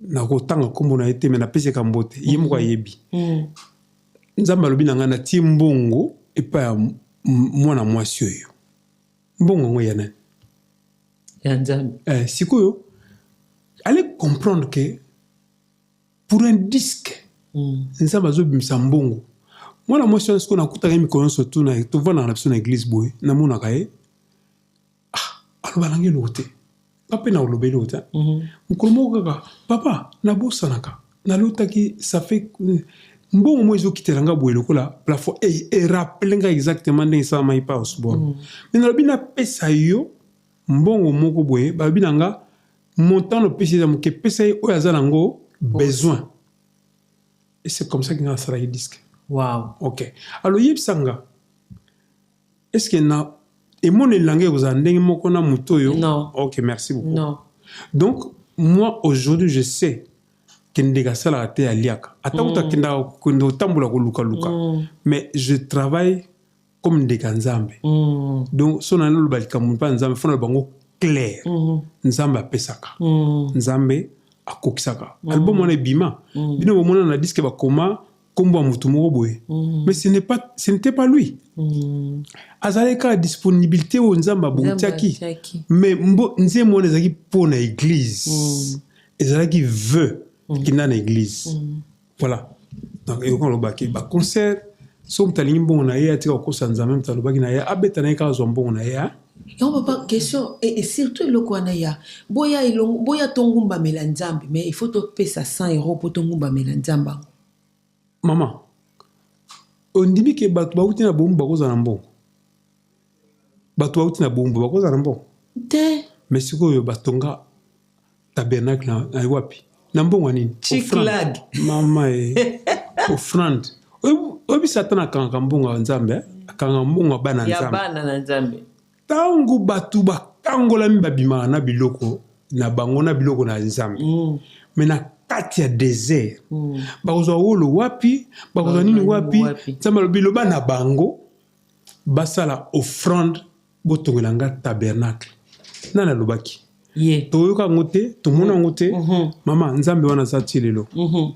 na kotanga kombo na été mais na pese ka mbote yemko yebi nzambe lobi na nga na ti mbongo et pas mwana mwasi oyo mbongo ngo yana ya nzambe sikoyo allez comprendre que pour un disque nzambe azobimisa mbongo mwana mwasi wana sikoyo nakutaka ye mikolo nyonso tu tovanda na biso na église boye namonaka ye aloba nange eloko te nga mpe na oloba eloko te mokolo moko kaka papa nabosanaka nalotaki ça fait mbongo mo ezokitela nga boye lokola plafond erappele nga exactement ndenge esalama epa osborne me nalobi napesa yo mbongo moko boye balobi na nga montant nopesi eza moke pesa ye oyo aza nango besoin. Et c'est comme ça qu'il y a un disque. Wow. Ok. Alors, Yipsanga, est-ce qu'il y a et mon langue vous en dingue mon kona mutoyo? Non. Ok, merci beaucoup. Non. Donc, moi, aujourd'hui, je sais que Ndega te aliaka. Mais je travaille comme Ndega Nzambe. Donc, son anolo balika mumpa Nzambe, fona bango clair. Nzambe a pesaka. Nzambe a kokisaka. Album on est bima. Bino au moment on a dit que ba koma kombo mutumo boye. Mais ce n'était pas lui. Azaleka disponibilité au Nzamba boutiaki. Mais mbo nze mo ezaki pour na église. Ezalaki veut qu'il na église. Voilà. Donc et on le baki ba concert so mtalingi bon na ya tika ko sanza même talo baki na ya abeta na ka zo bon na ya. On va pas question et surtout le kwana ya boya ilong boya tongumba melanzambi mais il faut te payer 100 € pour tongumba melanzamba. Maman, on dit que batu bauti na bomba ko za mbongo. Batu bauti na bomba ko za mbongo. Te. Mais siko yo batonga tabernacle na wapi? Na mbongo nini? Chiclag. Mama offrande. Obi satana kanga mbongo nzambe, kanga mbongo bana nzambe. Ya bana na nzambe. Tango batu bakangola mibabima na biloko na bango na biloko na nzambe. Mais na kati ya désert. Bakozwa wolo wapi, bakozwa nini wapi, nzambe biloba na bango basala offrande botongolanga tabernacle. Nana lobaki. Toyoka ngote, tomona ngote, mama nzambe wana zati lelo.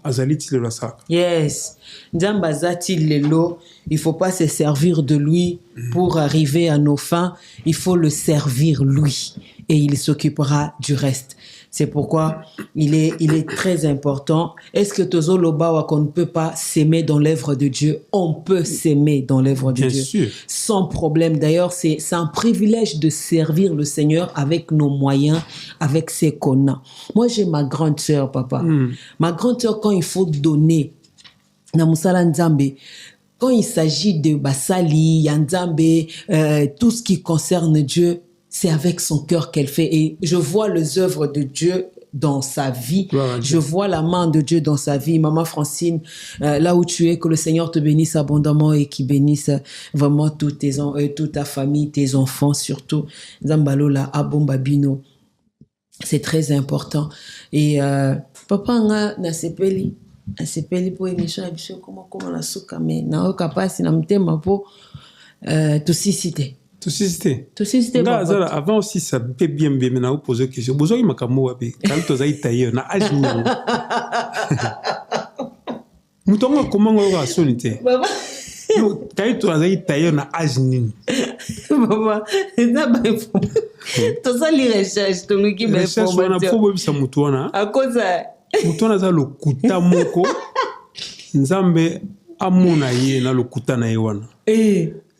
Azali ti lelo saka. Yes. Nzambe zati lelo, il faut pas se servir de lui pour arriver à nos fins, il faut le servir lui et il s'occupera du reste. C'est pourquoi il est très important. Est-ce que Tozo Lobawa qu'on ne peut pas s'aimer dans l'œuvre de Dieu? On peut s'aimer dans l'œuvre de Dieu. Bien sûr. Sans problème. D'ailleurs, c'est un privilège de servir le Seigneur avec nos moyens, avec ce qu'on a. Moi, j'ai ma grande sœur, papa. Ma grande sœur, quand il faut donner, na musala nzambe, quand il s'agit de basali, yanzambe, tout ce qui concerne Dieu, c'est avec son cœur qu'elle fait. Et je vois les œuvres de Dieu dans sa vie. Je vois la main de Dieu dans sa vie. Maman Francine, là où tu es, que le Seigneur te bénisse abondamment et qu'il bénisse vraiment toute ta famille, tes enfants surtout. Zambalola, Abombabino. C'est très important. Et papa nga na sepeli pour émission comment la souka mais na okapasi na mtema po to cité. Avant aussi, ça peut bien maintenant vous poser question. Vous avez ma camo wapi. Quand tu as taillé, na âge non. Moutonga comment on va sonner. Baba. Quand tu as taillé, na âge non. Baba, c'est ça ba info. Tout ça les recherches, tout le qui ba information. On a problème ça moutouna. À cause ça. Moutouna ça le kuta moko. Nzambe amona ye na le kuta na yewana.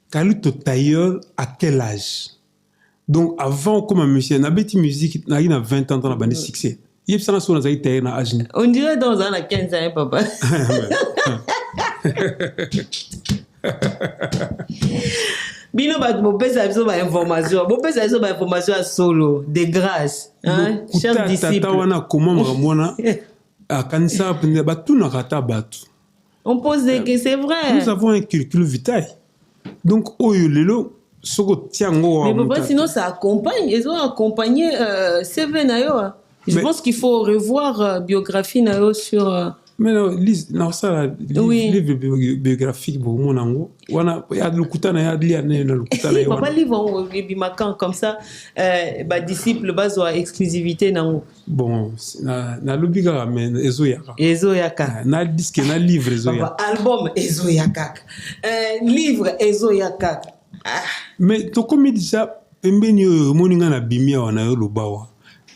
Kalito tailleur à quel âge? Donc avant comme un monsieur, na beti musique, na il a 20 ans dans la bande succès. Il y a ça na tailleur na âge. On dirait dans un 15 ans papa. Bino ba mo pesa biso ba information. Mo pesa biso ba information à solo de grâce, hein, chers disciples. Tata wana comment mwana a kanisa pende ba tuna kata batu. On pose des questions, c'est vrai. Nous avons un curriculum vitae. Donc, Oyolelo, Soko Tiango. Mais papa, sinon ça accompagne. Ils ont accompagné CV Nayo. Je pense qu'il faut revoir biographie Nayo sur. Mais non, ça, livre biographique, pour mon ango. Il y a le Koutana, il y a le Koutana. Papa, livre bimakan comme ça, disciple, base ou exclusivité. Bon, na lubiga, mais Ezoyaka. Ezoyaka. Na disque, na livre Ezoyaka. Album Ezoyaka. Livre Ezoyaka. Mais tu comme dit ça, Mbenyo, moninga na bimia wana yo lubawa.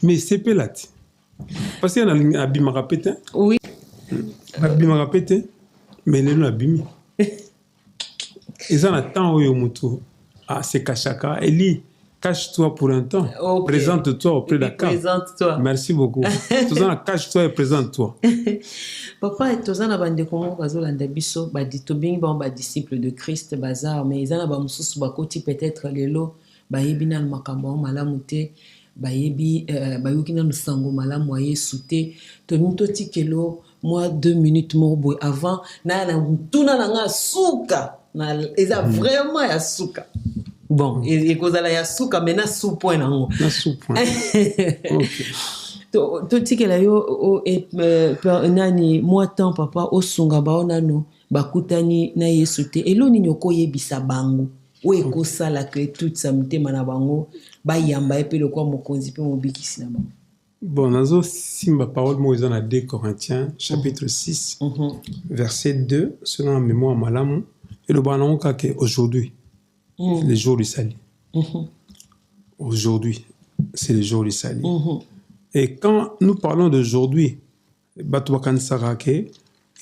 Mais c'est pelati. Parce qu'il y a un abîme répété. Oui. Abîme répété. Mais les gens abîment. Ils ont un temps où ils ont c'est Kachaka. Eli, cache-toi pour un temps. Okay. Présente-toi auprès d'Aka. Présente-toi. Merci beaucoup. Cache-toi et présente-toi. Papa, tous en abandé comment bazolanda biso ba ditobing ba disciple de Christ bazar mais ils en ba mususu ba koti peut-être lelo ba yebina makambo malamuté. Bayebi bayokina lusango malamu ya Yesu te to nto tikelo moi 2 minutes morbo avant na tuna nga suka na eza vraiment ya suka Bon, et kozala ya suka mena sous point nango. Na sous point. OK. To tikela yo nani moi temps papa o sunga ba onano bakutani na Yesu te eloni nyoko yebisa bango o ekosala que toute sa mutema na bango ba yamba epe le kwa mokonzi pe mobikisi na bango. Bon, nazo simba parole mo ezana 2 Corinthiens chapitre 6 verset 2 selon la mémoire malamu et le banango kake aujourd'hui le jour du salut. Aujourd'hui c'est le jour du salut. Et quand nous parlons d'aujourd'hui, il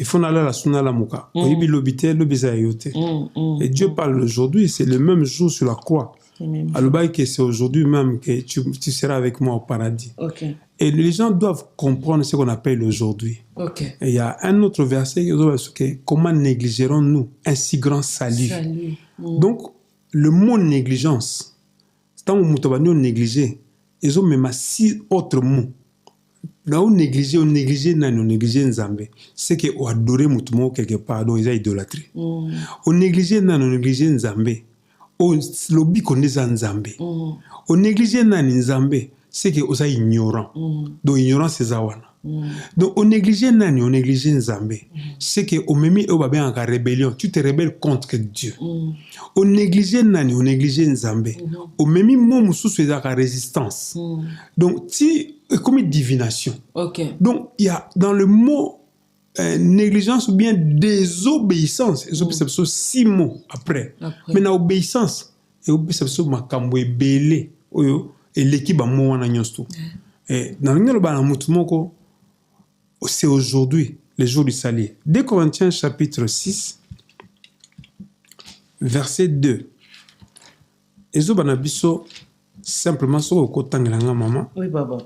faut aller à la sunala muka. Et Dieu parle d'aujourd'hui, c'est le même jour sur la croix. C'est aujourd'hui même que tu seras avec moi au paradis. Okay. Et les gens doivent comprendre ce qu'on appelle aujourd'hui. Okay. Et il y a un autre verset qui dit comment négligerons-nous un si grand salut. Donc, le mot négligence, c'est un mot que nous négliger. Ils ont même 6 autres mots. Là où négliger Nzambe, c'est qu'on adore mutumo quelque part, donc ils ont idolâtré. On négliger Nzambe, on lobby qu'on est Nzambe. On négliger Nzambe, c'est qu'on est ignorant. Donc ignorance c'est zawana. Donc on négliger Nzambe, c'est qu'on me met au babé en rébellion, tu te rebelles contre Dieu. On négliger Nzambe, on me met mon sous la résistance. Donc si comme une divination. Okay. Donc il y a dans le mot négligence ou bien désobéissance, c'est 6 mots après. Mais dans obéissance, et obéissance makambo belé et l'équipe a mo wana nyonso. Et dans le bana mutumoko c'est aujourd'hui, le jour du salut. 2 Corinthiens chapitre 6, verset 2. Ezo banabiso simplement sur le côté maman. Oui, papa.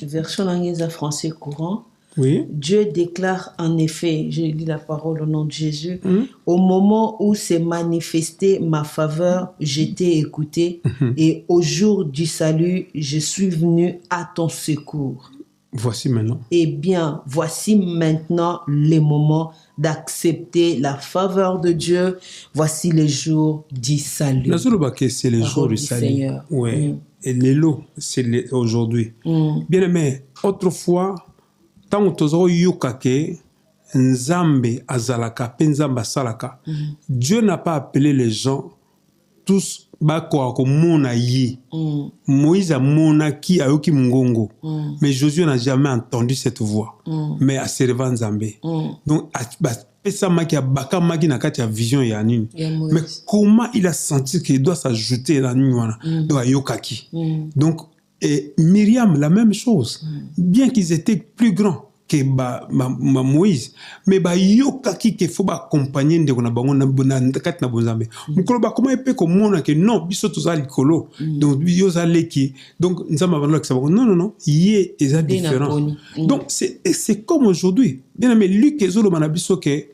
Version anglaise français courant. Oui. Dieu déclare en effet, je lis la parole au nom de Jésus, au moment où s'est manifestée ma faveur, je t'ai écouté, et au jour du salut, je suis venu à ton secours. Voici maintenant. Eh bien, voici maintenant le moment d'accepter la faveur de Dieu. Voici le jour du salut. C'est le jour du salut. Seigneur. Oui. Et l'élo, c'est aujourd'hui. Bien aimé, autrefois, tant que tu as eu Nzambe azalaka, penzamba salaka, Dieu n'a pas appelé les gens tous bako mona yi. Moïse a monaki ayoki mungongo. Mais Josué n'a jamais entendu cette voix. Mais a servi Nzambe. Donc pesa maki a baka maki na kati ya vision ya nini. Mais comment il a senti qu'il doit s'ajouter la nuit donc ayokaki. Donc et Myriam la même chose. Bien qu'ils étaient plus grands que Moïse, mais yokaki qu'il faut accompagner de na bango na kati na bonzambe. Mukolo ba comment il peut comprendre que non biso toza likolo. Donc yoza leki. Donc nzamba banola que ça non yé est différent. Donc c'est comme aujourd'hui. Bien mais Luc ezolo manabiso que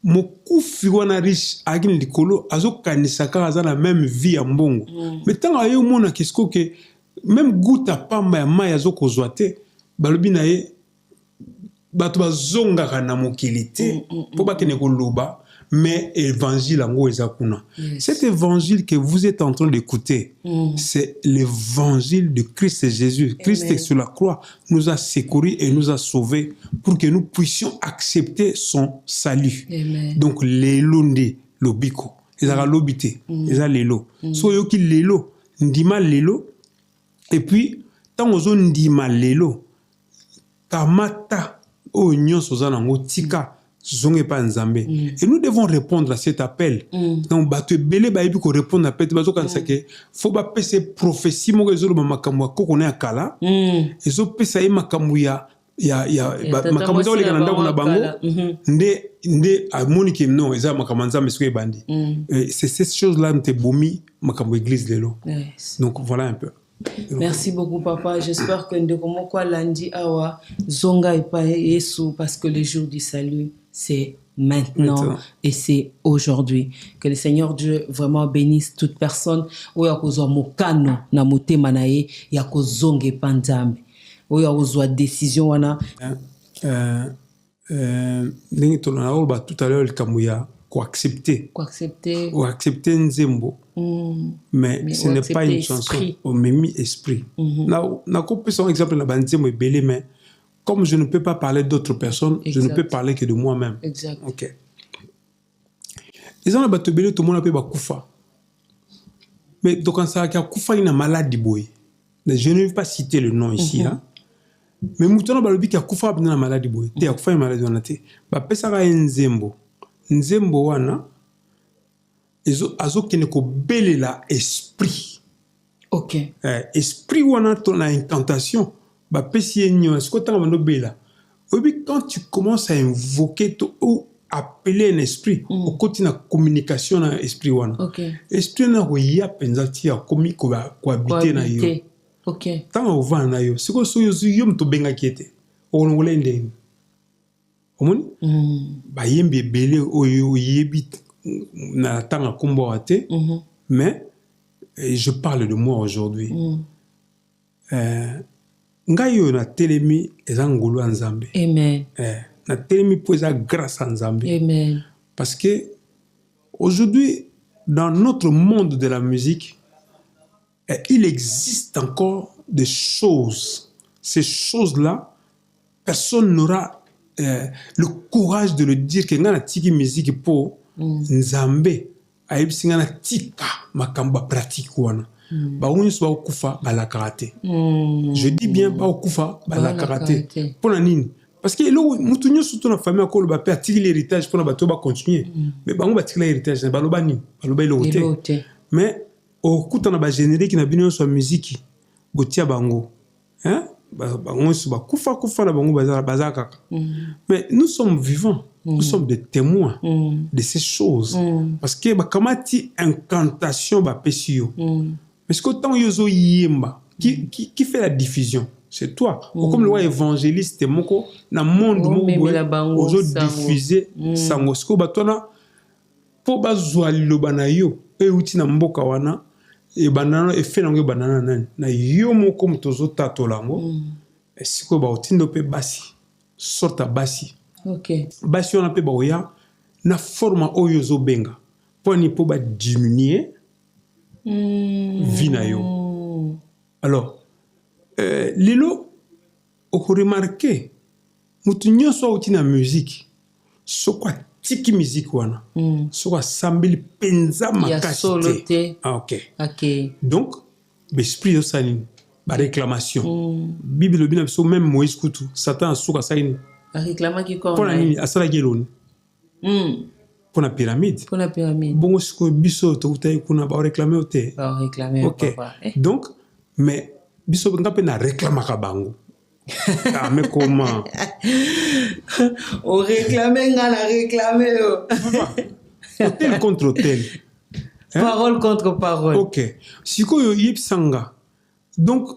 mokufi wana riche agin likolo azokanisaka aza na même vie ya mbongo. Mais tant ayo mona kisko que même gouta pamba ya mai azokozwa te balobi na ye bato bazongaka na mokili te po bakene koloba mais évangile yango eza kuna. Cet évangile que vous êtes en train d'écouter, c'est l'évangile de Christ Jésus. Christ est sur la croix nous a secourus et nous a sauvés pour que nous puissions accepter son salut. Donc lelo nde lobiko ezaka lobité eza lelo so yoki lelo ndima lelo et puis tant ozo ndima lelo kamata o nyonso za nango tika zonge pa nzambe. Et nous devons répondre à cet appel. Donc bato belé ba yebi ko répondre appel bazo kanisa ke faut ba pese prophétie mo ezolo makambo ko na kala ezo pesa ye makambo ya makambo za oleka na ndako na bango nde amoni ke non eza makambo nzambe siko ebandi. C'est cette chose là mte bomi makambo église lelo. Donc voilà un peu. Merci beaucoup, papa. J'espère que Ndekomokwa Landi Awa Zonga et pas Yesu, parce que le jour du salut, c'est maintenant et c'est aujourd'hui. Que le Seigneur Dieu vraiment bénisse toute personne. Oya kozwa mokano na motema na ye ya kozonge panzambe. Oya kozwa décision wana. Ndenge tolona oba tout à l'heure le kamuya accepter accepter nzembo mais ce n'est pas une chanson au même esprit na ko pesa un exemple na banzembo ebele mais comme je ne peux pas parler d'autres personnes je ne peux parler que de moi-même OK ils ont bato ebele tout le monde peut bakufa mais donc quand ça kufa ina maladie boy je ne vais pas citer le nom ici hein mais mutona balobi ki kufa na maladie boy te kufa ina maladie wana te ba pesa ka nzembo wana azokende kobelela esprit OK esprit wana to na incantation bapesi ye nyonso siko tanga bandobela obi quand tu commences à invoquer ou appeler un esprit au côté na communication na esprit wana esprit na koya penza ti ya komi ko habiter na yo OK tanga ovana na yo siko so yo mto benga kiete olongola ndeni omoni ba yembi ebele oyo yebi na tanga kombo ate mais je parle de moi aujourd'hui ngai yo na telemi eza ngolu ya nzambe amen na telemi po eza grâce à nzambe amen parce que aujourd'hui dans notre monde de la musique il existe encore des choses ces choses-là personne n'aura le courage de le dire que ngana tiki musique po nzambe ayebisi ngana tika makambo pratique wana bango nyonso bakokufa balakaka te je dis bien bakokufa balakaka te mpona nini parce que eloko mutu nyonso to na famille akoloba mpe atiki l'héritage mpona bato bacontinue mais bango batikila héritage baloba nini baloba eloko te mais okutana bagénérique na bino nyonso ya musiki botia bango bango nyonso bakufa na bango baza kaka mais nous sommes vivants nous sommes des témoins de ces choses parce que bakamati incantation bapesi yo mais ce que tant yozo yemba qui fait la diffusion c'est toi comme le roi évangéliste moko na monde moko ozo diffuser sango ce que batona po bazwa liloba na yo euti na mboka wana e banana e fait nango banana nani na yo moko mtozo tatolango ce que ba otindo pe basi sorta basi OK basi on appelle baoya na forma oyo zo benga poni po ba diminuer vina yo alors lelo oko remarquer mutu nyonso oti na musique sokwa tiki musique wana sokwa sambeli penza makasi te OK donc l'esprit de ça ba réclamation bible bina so même Moïse kutu Satan soka saini réclama qui comme pour la nuit asala geloni pour la pyramide bongo siko biso to utai kuna ba réclamer ote OK donc mais biso ngape na réclama ka bango mais comment on réclamer ngala réclamer tel contre tel parole contre parole OK siko yo yipsanga donc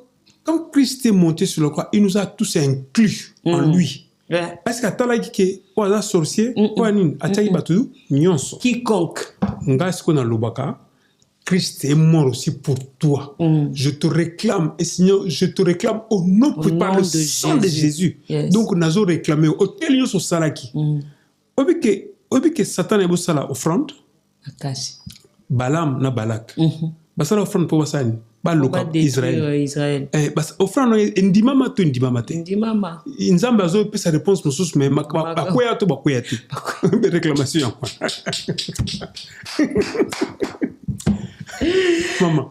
quand Christ est monté sur le croix il nous a tous inclus en lui. Parce que t'as dit que voilà sorcier quoi nini ataki batu nyonso quiconque ngas ko na lobaka Christ est mort aussi pour toi je te réclame et Seigneur je te réclame au nom par le sang de Jésus donc nazo réclamer au tel nyonso salaki obi que Satan est bosala offrande akasi Balaam na Balak basala offrande pour basani baloka Israël bas offrande ndimama to ndimama te ndimama nzambe azo pesa réponse mosusu mais bakoya to bakoya te réclamation maman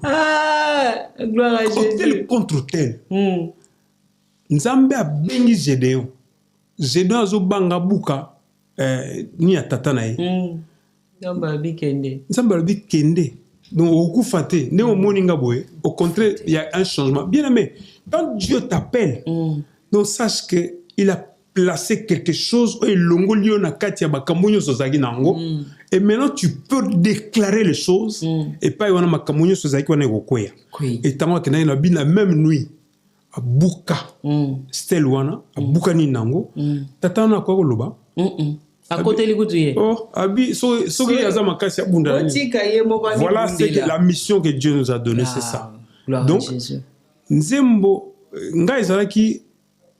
gloire à Jésus tel contre tel nzambe abengi Gédéon azo banga buka ni atata na ye nzambe alobi kende donc au coup faté né au moninga boy au contraire il y a un changement bien aimé quand Dieu t'appelle donc sache que il a placé quelque chose et longolio na katia bakamunyo sozaki nango et maintenant tu peux déclarer les choses et pas wana makamunyo sozaki wana ekokwea et tango kena na bina même nuit a buka stel wana a buka ni nango tata na kwa loba à côté les oh abi so qui yaza makasi abunda voilà c'est la mission que Dieu nous a donnée c'est ça donc nzembo nga ezalaki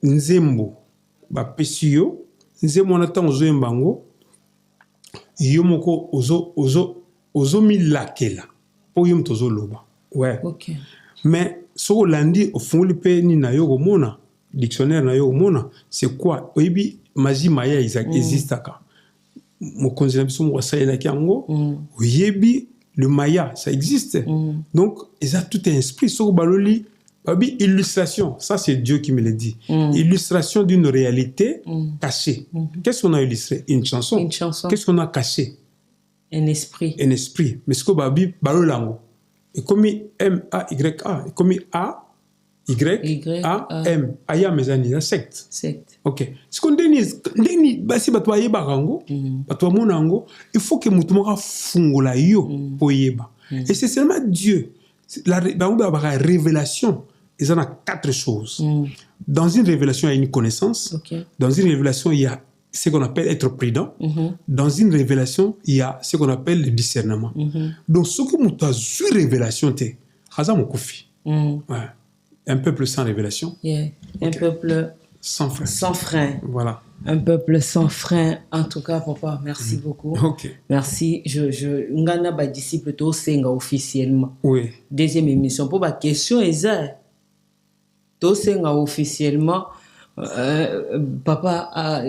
nzembo ba pesio nzembo na tango zoyembango yomoko ozo mi lakela po yom tozo loba ouais OK mais so landi au fond pe ni na yo mona dictionnaire na yo mona c'est quoi oyibi magie maya existe aka mo konzina biso mo saela kiango oyebi le maya ça existe donc ils a tout un esprit so baloli babi illustration ça c'est Dieu qui me le dit illustration d'une réalité cachée qu'est-ce qu'on a illustré une chanson qu'est-ce qu'on a caché un esprit mais ce que babi balolango et comme M A Y A et comme A Y A M aya mezani la secte OK ce qu'on deni basi batwa yeba rango batwa monango il faut que mutumaka fungola yo poyeba et c'est seulement Dieu la révélation ils en a 4 choses dans une révélation il y a une connaissance dans une révélation il y a ce qu'on appelle être prudent dans une révélation il y a ce qu'on appelle le discernement donc ce que muta zu révélation te haza mokufi ouais un peuple sans révélation. Un peuple sans frein. Sans frein. Voilà. Un peuple sans frein. En tout cas, papa, merci beaucoup. Merci. Ngana ba disciple to senga officiellement. Oui. Deuxième émission. Pour ma question est to senga officiellement. Papa a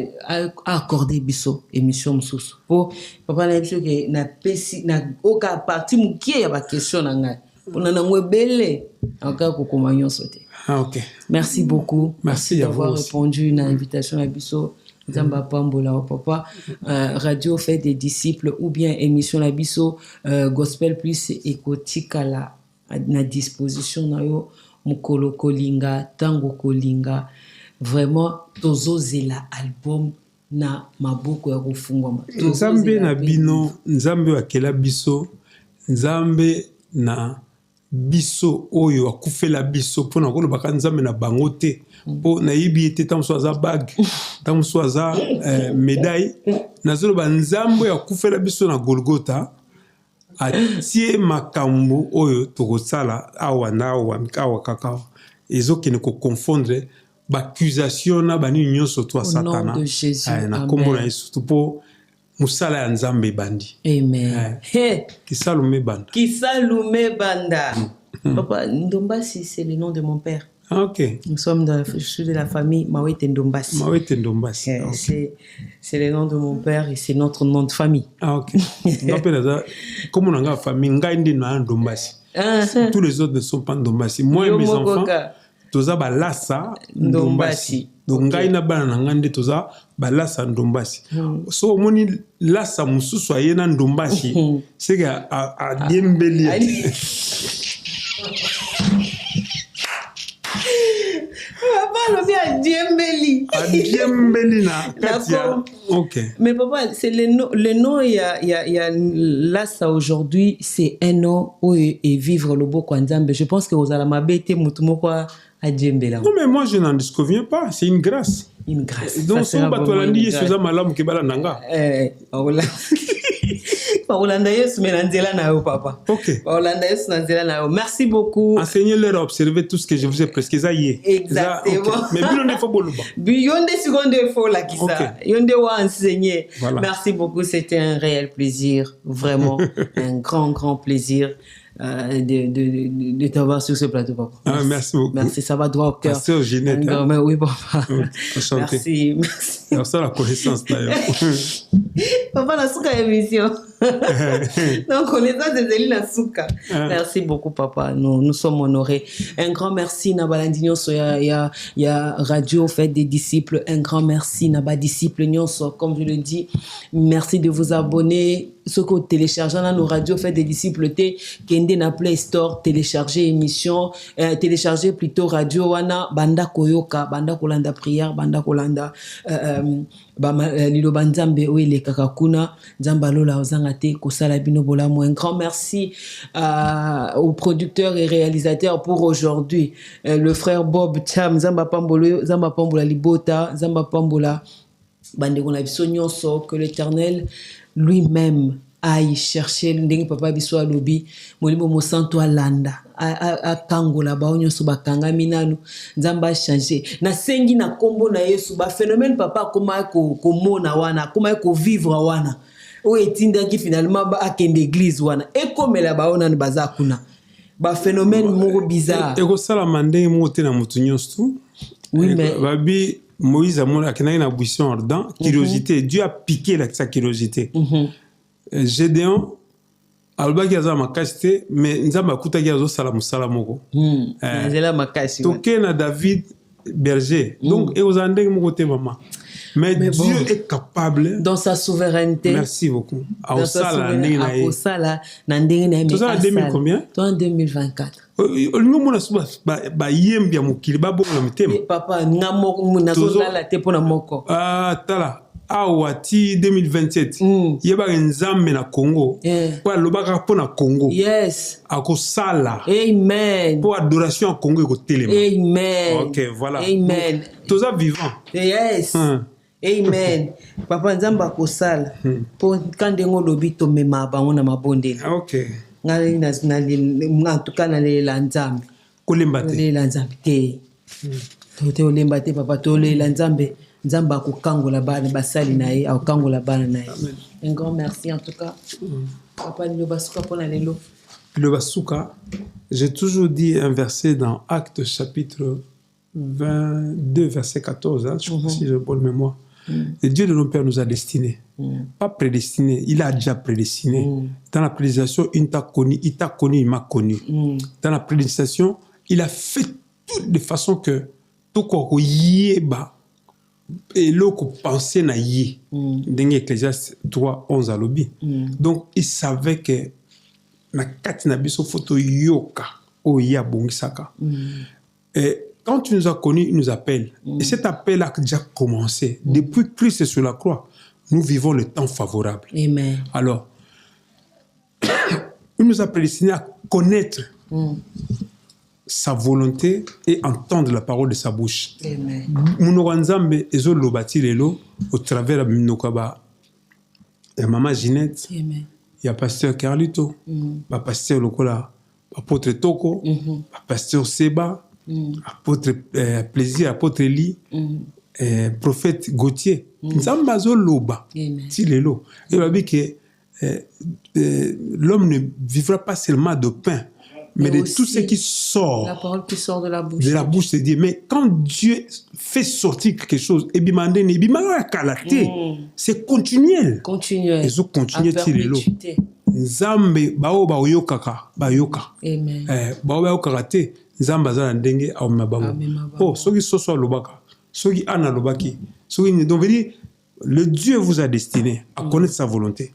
accordé biso émission msusu. Pour papa na biso ke na pesi na oka parti mukie ya ba question na ngai. OK. Merci beaucoup. Merci d'avoir répondu à l'invitation à Bisso. Zamba Pambola papa radio fait des disciples ou bien émission la Bisso gospel plus écotika na disposition na yo mukolo kolinga tango kolinga vraiment tozozela album na maboko ya kufungwa nzambe na bino nzambe akela biso nzambe na biso oyo akufela biso pona ko lobaka nzambe na bango te po na yibi ete tamso aza bag tamso aza médaille nazolo ba nzambe akufela biso na Golgotha atie makambo oyo tokosala awa na awa kaka ezokene ko confondre baccusation na bani nyonso to satana na kombo na Yesu po musala ya nzambe bandi. Amen. Kisalume banda. Kisalume banda. Papa, Ndombasi, c'est le nom de mon père. Ah, OK. Je suis de la famille Mawete Ndombasi. Mawete Ndombasi. C'est le nom de mon père et c'est notre nom de famille. Ah, OK. Comme on a une famille, Ndombasi. Tous les autres ne sont pas Ndombasi. Moi et mes enfants, toza balasa Ndombasi. Donc ngai na bana ngande toza balasa Ndombasi. So moni lasa mususu ayena Ndombasi. C'est que a diembeli. Papa bien diembeli. Diembeli na katia. OK. Mais papa, c'est le nom il y a lasa aujourd'hui, c'est un nom et vivre le beau kwanzambe. Je pense que vous allez m'abêter mutumoko à Djembela. Non, mais moi, je n'en disconviens pas. C'est une grâce. Une grâce. Donc, si on bat Hollandais, c'est ça, malam qui bala nanga. Ok. Merci beaucoup. Enseignez-leur à observer tout ce que je vous ai presque ça y est. Exactement. Mais bien, il faut boloba. Bien des secondes il faut la qui ça. Yonde wa enseigner. Merci beaucoup. C'était un réel plaisir. Vraiment. Un grand plaisir. De t'avoir sur ce plateau, papa. Ah, merci beaucoup. Merci, ça va droit au cœur. Merci, Ginette. Mais oui, papa. Merci. Merci à la connaissance, d'ailleurs. Papa, la souka émission. Donc, connaissance de Zélie la souka. Merci beaucoup, papa. Nous sommes honorés. Un grand merci, Nabalandinyo. Il y a Radio Fête des Disciples. Un grand merci, Naba Disciples Nyonso. Comme je le dis, merci de vous abonner. Ce que téléchargez dans nos radios Fête des Disciples, Kende na Play Store, télécharger émission, télécharger plutôt radio wana banda koyoka, banda kolanda prière, banda kolanda lilo banzambe oele kakakuna nzamba lola ozangate kosala bino bolamo. Un grand merci aux producteurs et réalisateurs pour aujourd'hui, le frère Bob Cham, Zamba Pambola Libota, Zamba Pambola bande ko na biso nyonso, que l'Éternel lui-même aille chercher ndenge papa biso alobi molimo mosanto alanda a kangola ba nyonso bakanga minanu nzamba changer na sengi na kombo na Yesu ba phénomène papa koma ko mona wana koma ko vivre wana o etindaki finalement ba akende église wana ekomela baona ni baza kuna ba phénomène moko bizarre ekosala mandenge moko te na mutu nyonso. Oui, mais babi Moïse amona akenaki na buisson ardent curiosité. Dieu a piqué sa curiosité. Gédéon alobaki aza makasi te mais nzambe akutaki azosala mosala moko. Nzela makasi toke na David berger donc ekozala ndenge moko te mama. Mais Dieu bon, est capable dans sa souveraineté. Merci beaucoup. Dans sa souveraineté. Na ndenge na ye. Tout ça en 2000 combien? Toi en 2024. Olingo mona suba ba yembi ya mokili ba bongo na mitema. Papa nga moko mona zolala te pona moko. Ah tala. Awati 2027 yeba nzambe na Congo kwa lobaka pona Congo. Yes. Akosala. Amen. Pour adoration en Congo ekotelema. Amen. OK, voilà. Amen. Tous ça vivant. Yes. Amen. Papa nzambe akosala. Po kandengo lobi to mema bango na mabondeli. OK. Ngali na en tout cas na lela nzambe. Kolemba te. Lela nzambe te. Te olemba te papa to lela nzambe. Nzambe akokangola bana basali na ye akokangola bana na ye. Un grand merci en tout cas. Papa Lobasuka pour la lelo. Lobasuka, j'ai toujours dit un verset dans Actes chapitre 22 verset 14 je crois si j'ai bonne mémoire. Le Dieu de nos pères nous a destinés. Pas prédestinés, il a déjà prédestiné. Dans la prédestination, il t'a connu, il m'a connu. Dans la prédestination, il a fait tout de façon que tout quoi yeba et l'autre pensait na yé. Dans Ecclésiaste 3:11 à l'obi. Donc il savait que na kati na biso photo yoka o ya bongisaka. Et quand tu nous as connus, il nous appelle. Et cet appel a déjà commencé. Depuis Christ est sur la croix, nous vivons le temps favorable. Amen. Alors, il nous a prédestinés à connaître sa volonté et entendre la parole de sa bouche. Amen. Munoranzambe ezo lobati lelo au travers de Minokaba. Il y a Maman Ginette. Amen. Il y a Pasteur Carlito. Il Pasteur Lokola. Apôtre Toko. Pasteur Seba. Apôtre Plaisir, apôtre Eli, prophète Gauthier. Nzamba zo loba. Ti lelo. Il va dire que l'homme ne vivra pas seulement de pain, mais de tout ce qui sort. La parole qui sort de la bouche. De la bouche de Dieu. Mais quand Dieu fait sortir quelque chose, c'est continuel. Continuel. Et ça continue ti lelo. Nzambe bao ba oyokaka, ba yoka. Amen. Bao ba yokaka te. Nzamba za ndenge au mabango. Oh, soki soso lobaka, soki ana lobaki, soki donc veut dire le Dieu vous a destiné à connaître sa volonté.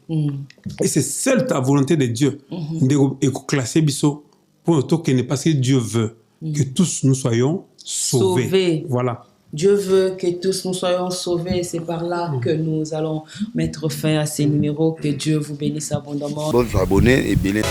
Et c'est celle ta volonté de Dieu de classer biso pour token parce que Dieu veut que tous nous soyons sauvés. Voilà. Dieu veut que tous nous soyons sauvés. C'est par là que nous allons mettre fin à ces numéros. Que Dieu vous bénisse abondamment. Bon, abonnez et bénissez.